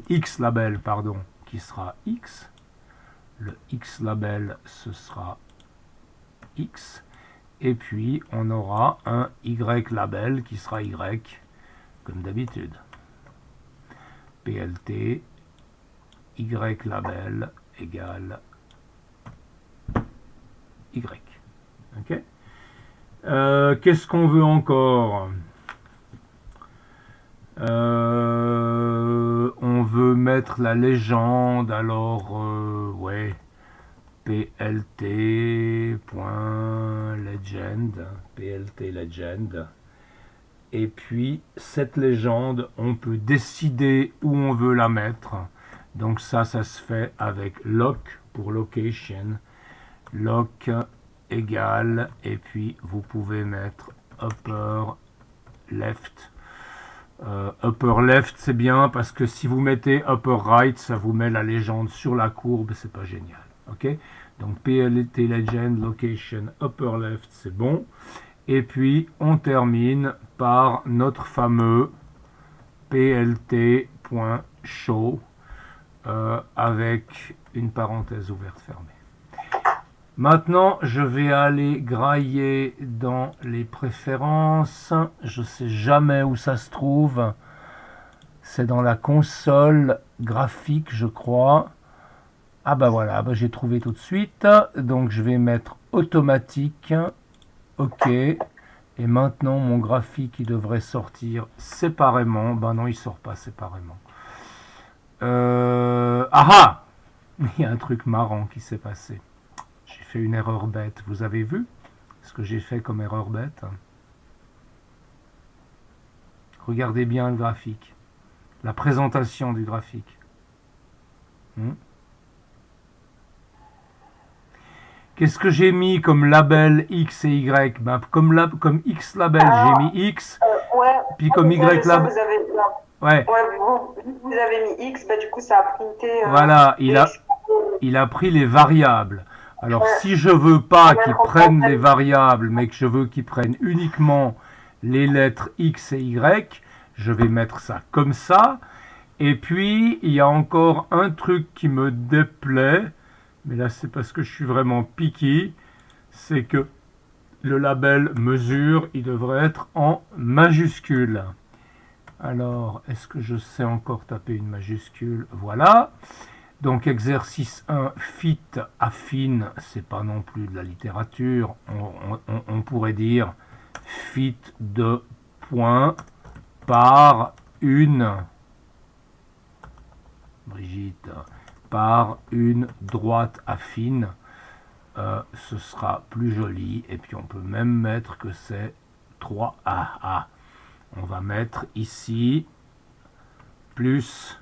x label, pardon, qui sera x. Le x label, ce sera x. Et puis, on aura un y label qui sera y, comme d'habitude. plt y label égale y. Ok. Qu'est-ce qu'on veut encore? On veut mettre la légende, alors ouais, plt.legend, et puis cette légende, on peut décider où on veut la mettre. Donc ça se fait avec loc pour location, loc égale, et puis vous pouvez mettre upper left. Upper left, c'est bien parce que si vous mettez upper right, ça vous met la légende sur la courbe, c'est pas génial. Ok, donc plt legend location upper left, c'est bon. Et puis on termine par notre fameux plt.show avec une parenthèse ouverte fermée. Maintenant, je vais aller grailler dans les préférences. Je ne sais jamais où ça se trouve. C'est dans la console graphique, je crois. Ah bah voilà, bah j'ai trouvé tout de suite. Donc je vais mettre automatique. OK. Et maintenant, mon graphique, il devrait sortir séparément. Ben non, il ne sort pas séparément. Ah! Il y a un truc marrant qui s'est passé. J'ai fait une erreur bête. Vous avez vu ce que j'ai fait comme erreur bête? Regardez bien le graphique. La présentation du graphique. Qu'est-ce que j'ai mis comme label X et Y? Ben, comme X label, j'ai mis X. Ouais. Puis comme Y label. Ouais. Vous avez mis X, bah, du coup ça a printé. Voilà, il a pris les variables. Alors si je veux pas qu'il prenne les variables, mais que je veux qu'il prenne uniquement les lettres X et Y, je vais mettre ça comme ça. Et puis il y a encore un truc qui me déplaît, mais là c'est parce que je suis vraiment picky, c'est que le label mesure, il devrait être en majuscule. Alors, est-ce que je sais encore taper une majuscule? Voilà. Donc, exercice 1, fit affine, c'est pas non plus de la littérature. On pourrait dire fit de points par une, Brigitte, par une droite affine. Ce sera plus joli. Et puis, on peut même mettre que c'est 3A. On va mettre ici plus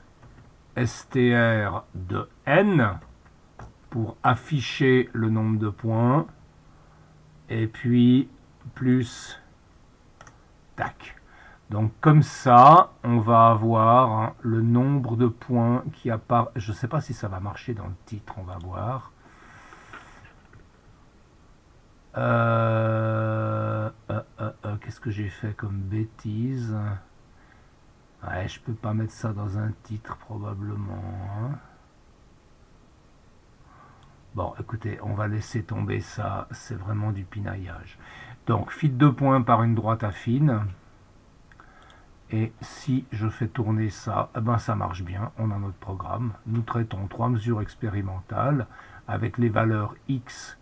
str de n pour afficher le nombre de points. Et puis plus tac. Donc comme ça, on va avoir le nombre de points qui apparaît. Je ne sais pas si ça va marcher dans le titre, on va voir. Qu'est-ce que j'ai fait comme bêtise? Ouais, je peux pas mettre ça dans un titre probablement. Hein. Bon, écoutez, on va laisser tomber ça. C'est vraiment du pinaillage. Donc, fit 2 points par une droite affine. Et si je fais tourner ça, eh ben ça marche bien. On a notre programme. Nous traitons 3 mesures expérimentales avec les valeurs x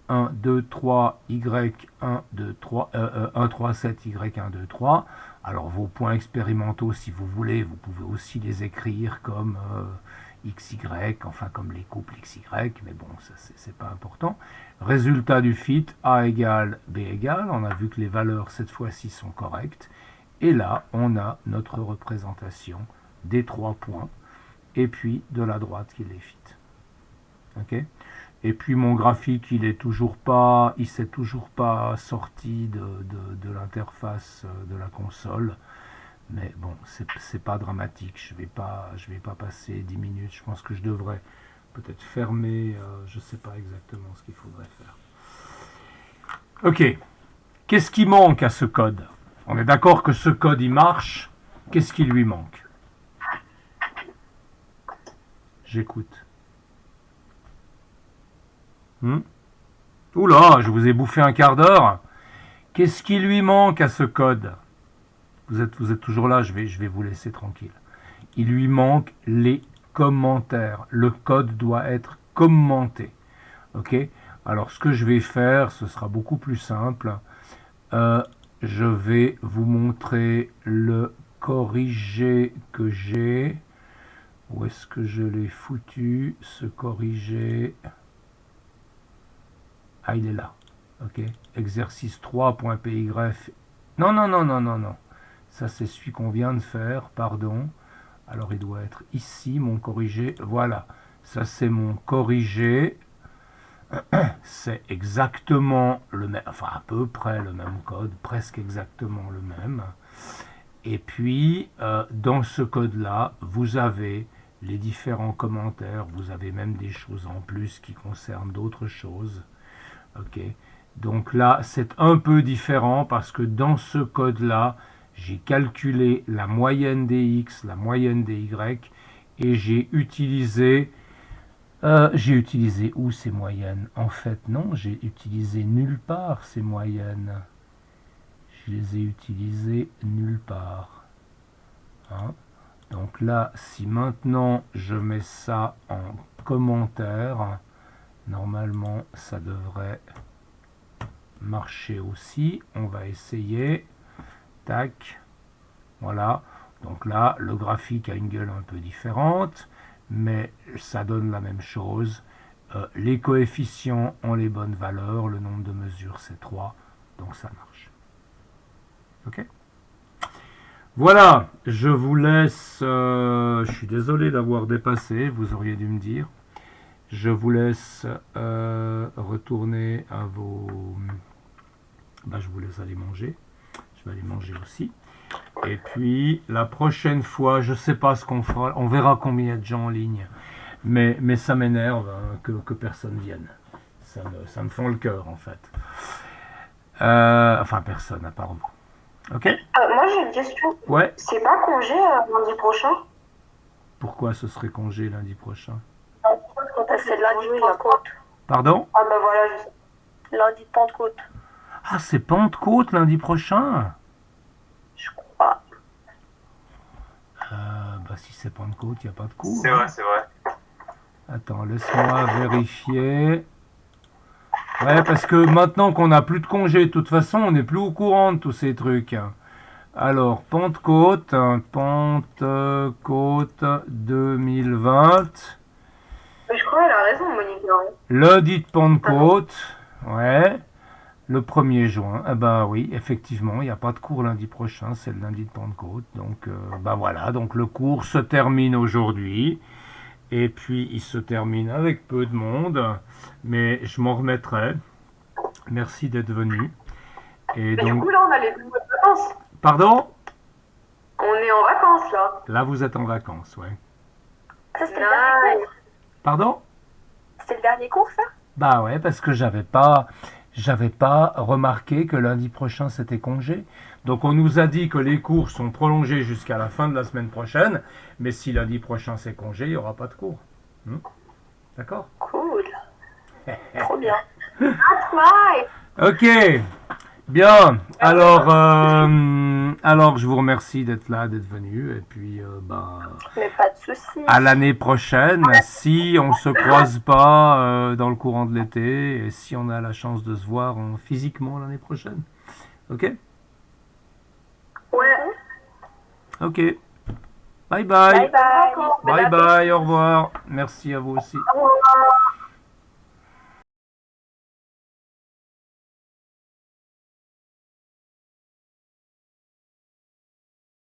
1, 2, 3, y, 1, 2, 3, 1, 3, 7, y, 1, 2, 3. Alors vos points expérimentaux, si vous voulez, vous pouvez aussi les écrire comme xy, enfin comme les couples xy, mais bon, ça c'est pas important. Résultat du fit, a égale b égale. On a vu que les valeurs cette fois-ci sont correctes. Et là, on a notre représentation des 3 points et puis de la droite qui les fit. Ok ? Et puis mon graphique, il s'est toujours pas sorti de l'interface de la console. Mais bon, c'est pas dramatique. Je vais pas passer 10 minutes. Je pense que je devrais peut-être fermer. Je sais pas exactement ce qu'il faudrait faire. Ok. Qu'est-ce qui manque à ce code? On est d'accord que ce code il marche. Qu'est-ce qui lui manque? J'écoute. Oula, je vous ai bouffé un quart d'heure. Qu'est-ce qui lui manque à ce code? Vous êtes toujours là, je vais vous laisser tranquille. Il lui manque les commentaires. Le code doit être commenté. Ok? Alors ce que je vais faire, ce sera beaucoup plus simple. Je vais vous montrer le corrigé que j'ai. Où est-ce que je l'ai foutu, ce corrigé? Ah, il est là. Ok. Exercice 3.py. Non, non, non, non, non, non. Ça, c'est celui qu'on vient de faire. Pardon. Alors, il doit être ici, mon corrigé. Voilà. Ça, c'est mon corrigé. C'est exactement le même. Enfin, à peu près le même code. Presque exactement le même. Et puis, dans ce code-là, vous avez les différents commentaires. Vous avez même des choses en plus qui concernent d'autres choses. Ok, donc là c'est un peu différent parce que dans ce code là j'ai calculé la moyenne des x, la moyenne des y et j'ai utilisé où ces moyennes? En fait non, j'ai utilisé nulle part ces moyennes, je les ai utilisées nulle part, hein? Donc là si maintenant je mets ça en commentaire, normalement, ça devrait marcher aussi. On va essayer. Tac. Voilà. Donc là, le graphique a une gueule un peu différente, mais ça donne la même chose. Les coefficients ont les bonnes valeurs. Le nombre de mesures, c'est 3. Donc ça marche. Ok? Voilà. Je vous laisse. Je suis désolé d'avoir dépassé. Vous auriez dû me dire. Je vous laisse retourner à vos... je vous laisse aller manger. Je vais aller manger aussi. Et puis, la prochaine fois, je ne sais pas ce qu'on fera. On verra combien il y a de gens en ligne. Mais ça m'énerve hein, que personne vienne. Ça me fend le cœur, en fait. Enfin, personne, à part vous. Ok? Moi, j'ai une question. Ouais. C'est pas congé lundi prochain? Pourquoi ce serait congé lundi prochain? C'est lundi de Pentecôte. Pardon? Ah bah voilà, je sais. Lundi de Pentecôte. Ah, c'est Pentecôte lundi prochain? Je crois. Si c'est Pentecôte, il n'y a pas de cours. C'est vrai, c'est vrai. Attends, laisse-moi vérifier. Ouais, parce que maintenant qu'on n'a plus de congé, de toute façon, on n'est plus au courant de tous ces trucs. Alors, Pentecôte 2020. Mais je crois qu'elle a raison, Monique. Lundi de Pentecôte, ouais, le 1er juin. Ah bah oui, effectivement, il n'y a pas de cours lundi prochain, c'est le lundi de Pentecôte. Donc, voilà, donc le cours se termine aujourd'hui. Et puis, il se termine avec peu de monde, mais je m'en remettrai. Merci d'être venu. Et Mais donc... du coup, là, on a les vacances. Pardon? On est en vacances, là. Là, vous êtes en vacances, ouais. Ça, c'était le dernier cours. Pardon? C'était le dernier cours, ça? Bah ouais, parce que j'avais pas remarqué que lundi prochain, c'était congé. Donc, on nous a dit que les cours sont prolongés jusqu'à la fin de la semaine prochaine, mais si lundi prochain, c'est congé, il n'y aura pas de cours. D'accord? Cool. Trop bien. That's right. Ok. Bien. Alors, je vous remercie d'être là, d'être venu. Et puis, Mais pas de soucis. à l'année prochaine, si on se croise pas dans le courant de l'été, et si on a la chance de se voir physiquement l'année prochaine. Ok? Ouais. Ok. Bye bye. Bye bye. Bye bye, au revoir. Merci à vous aussi. Au revoir.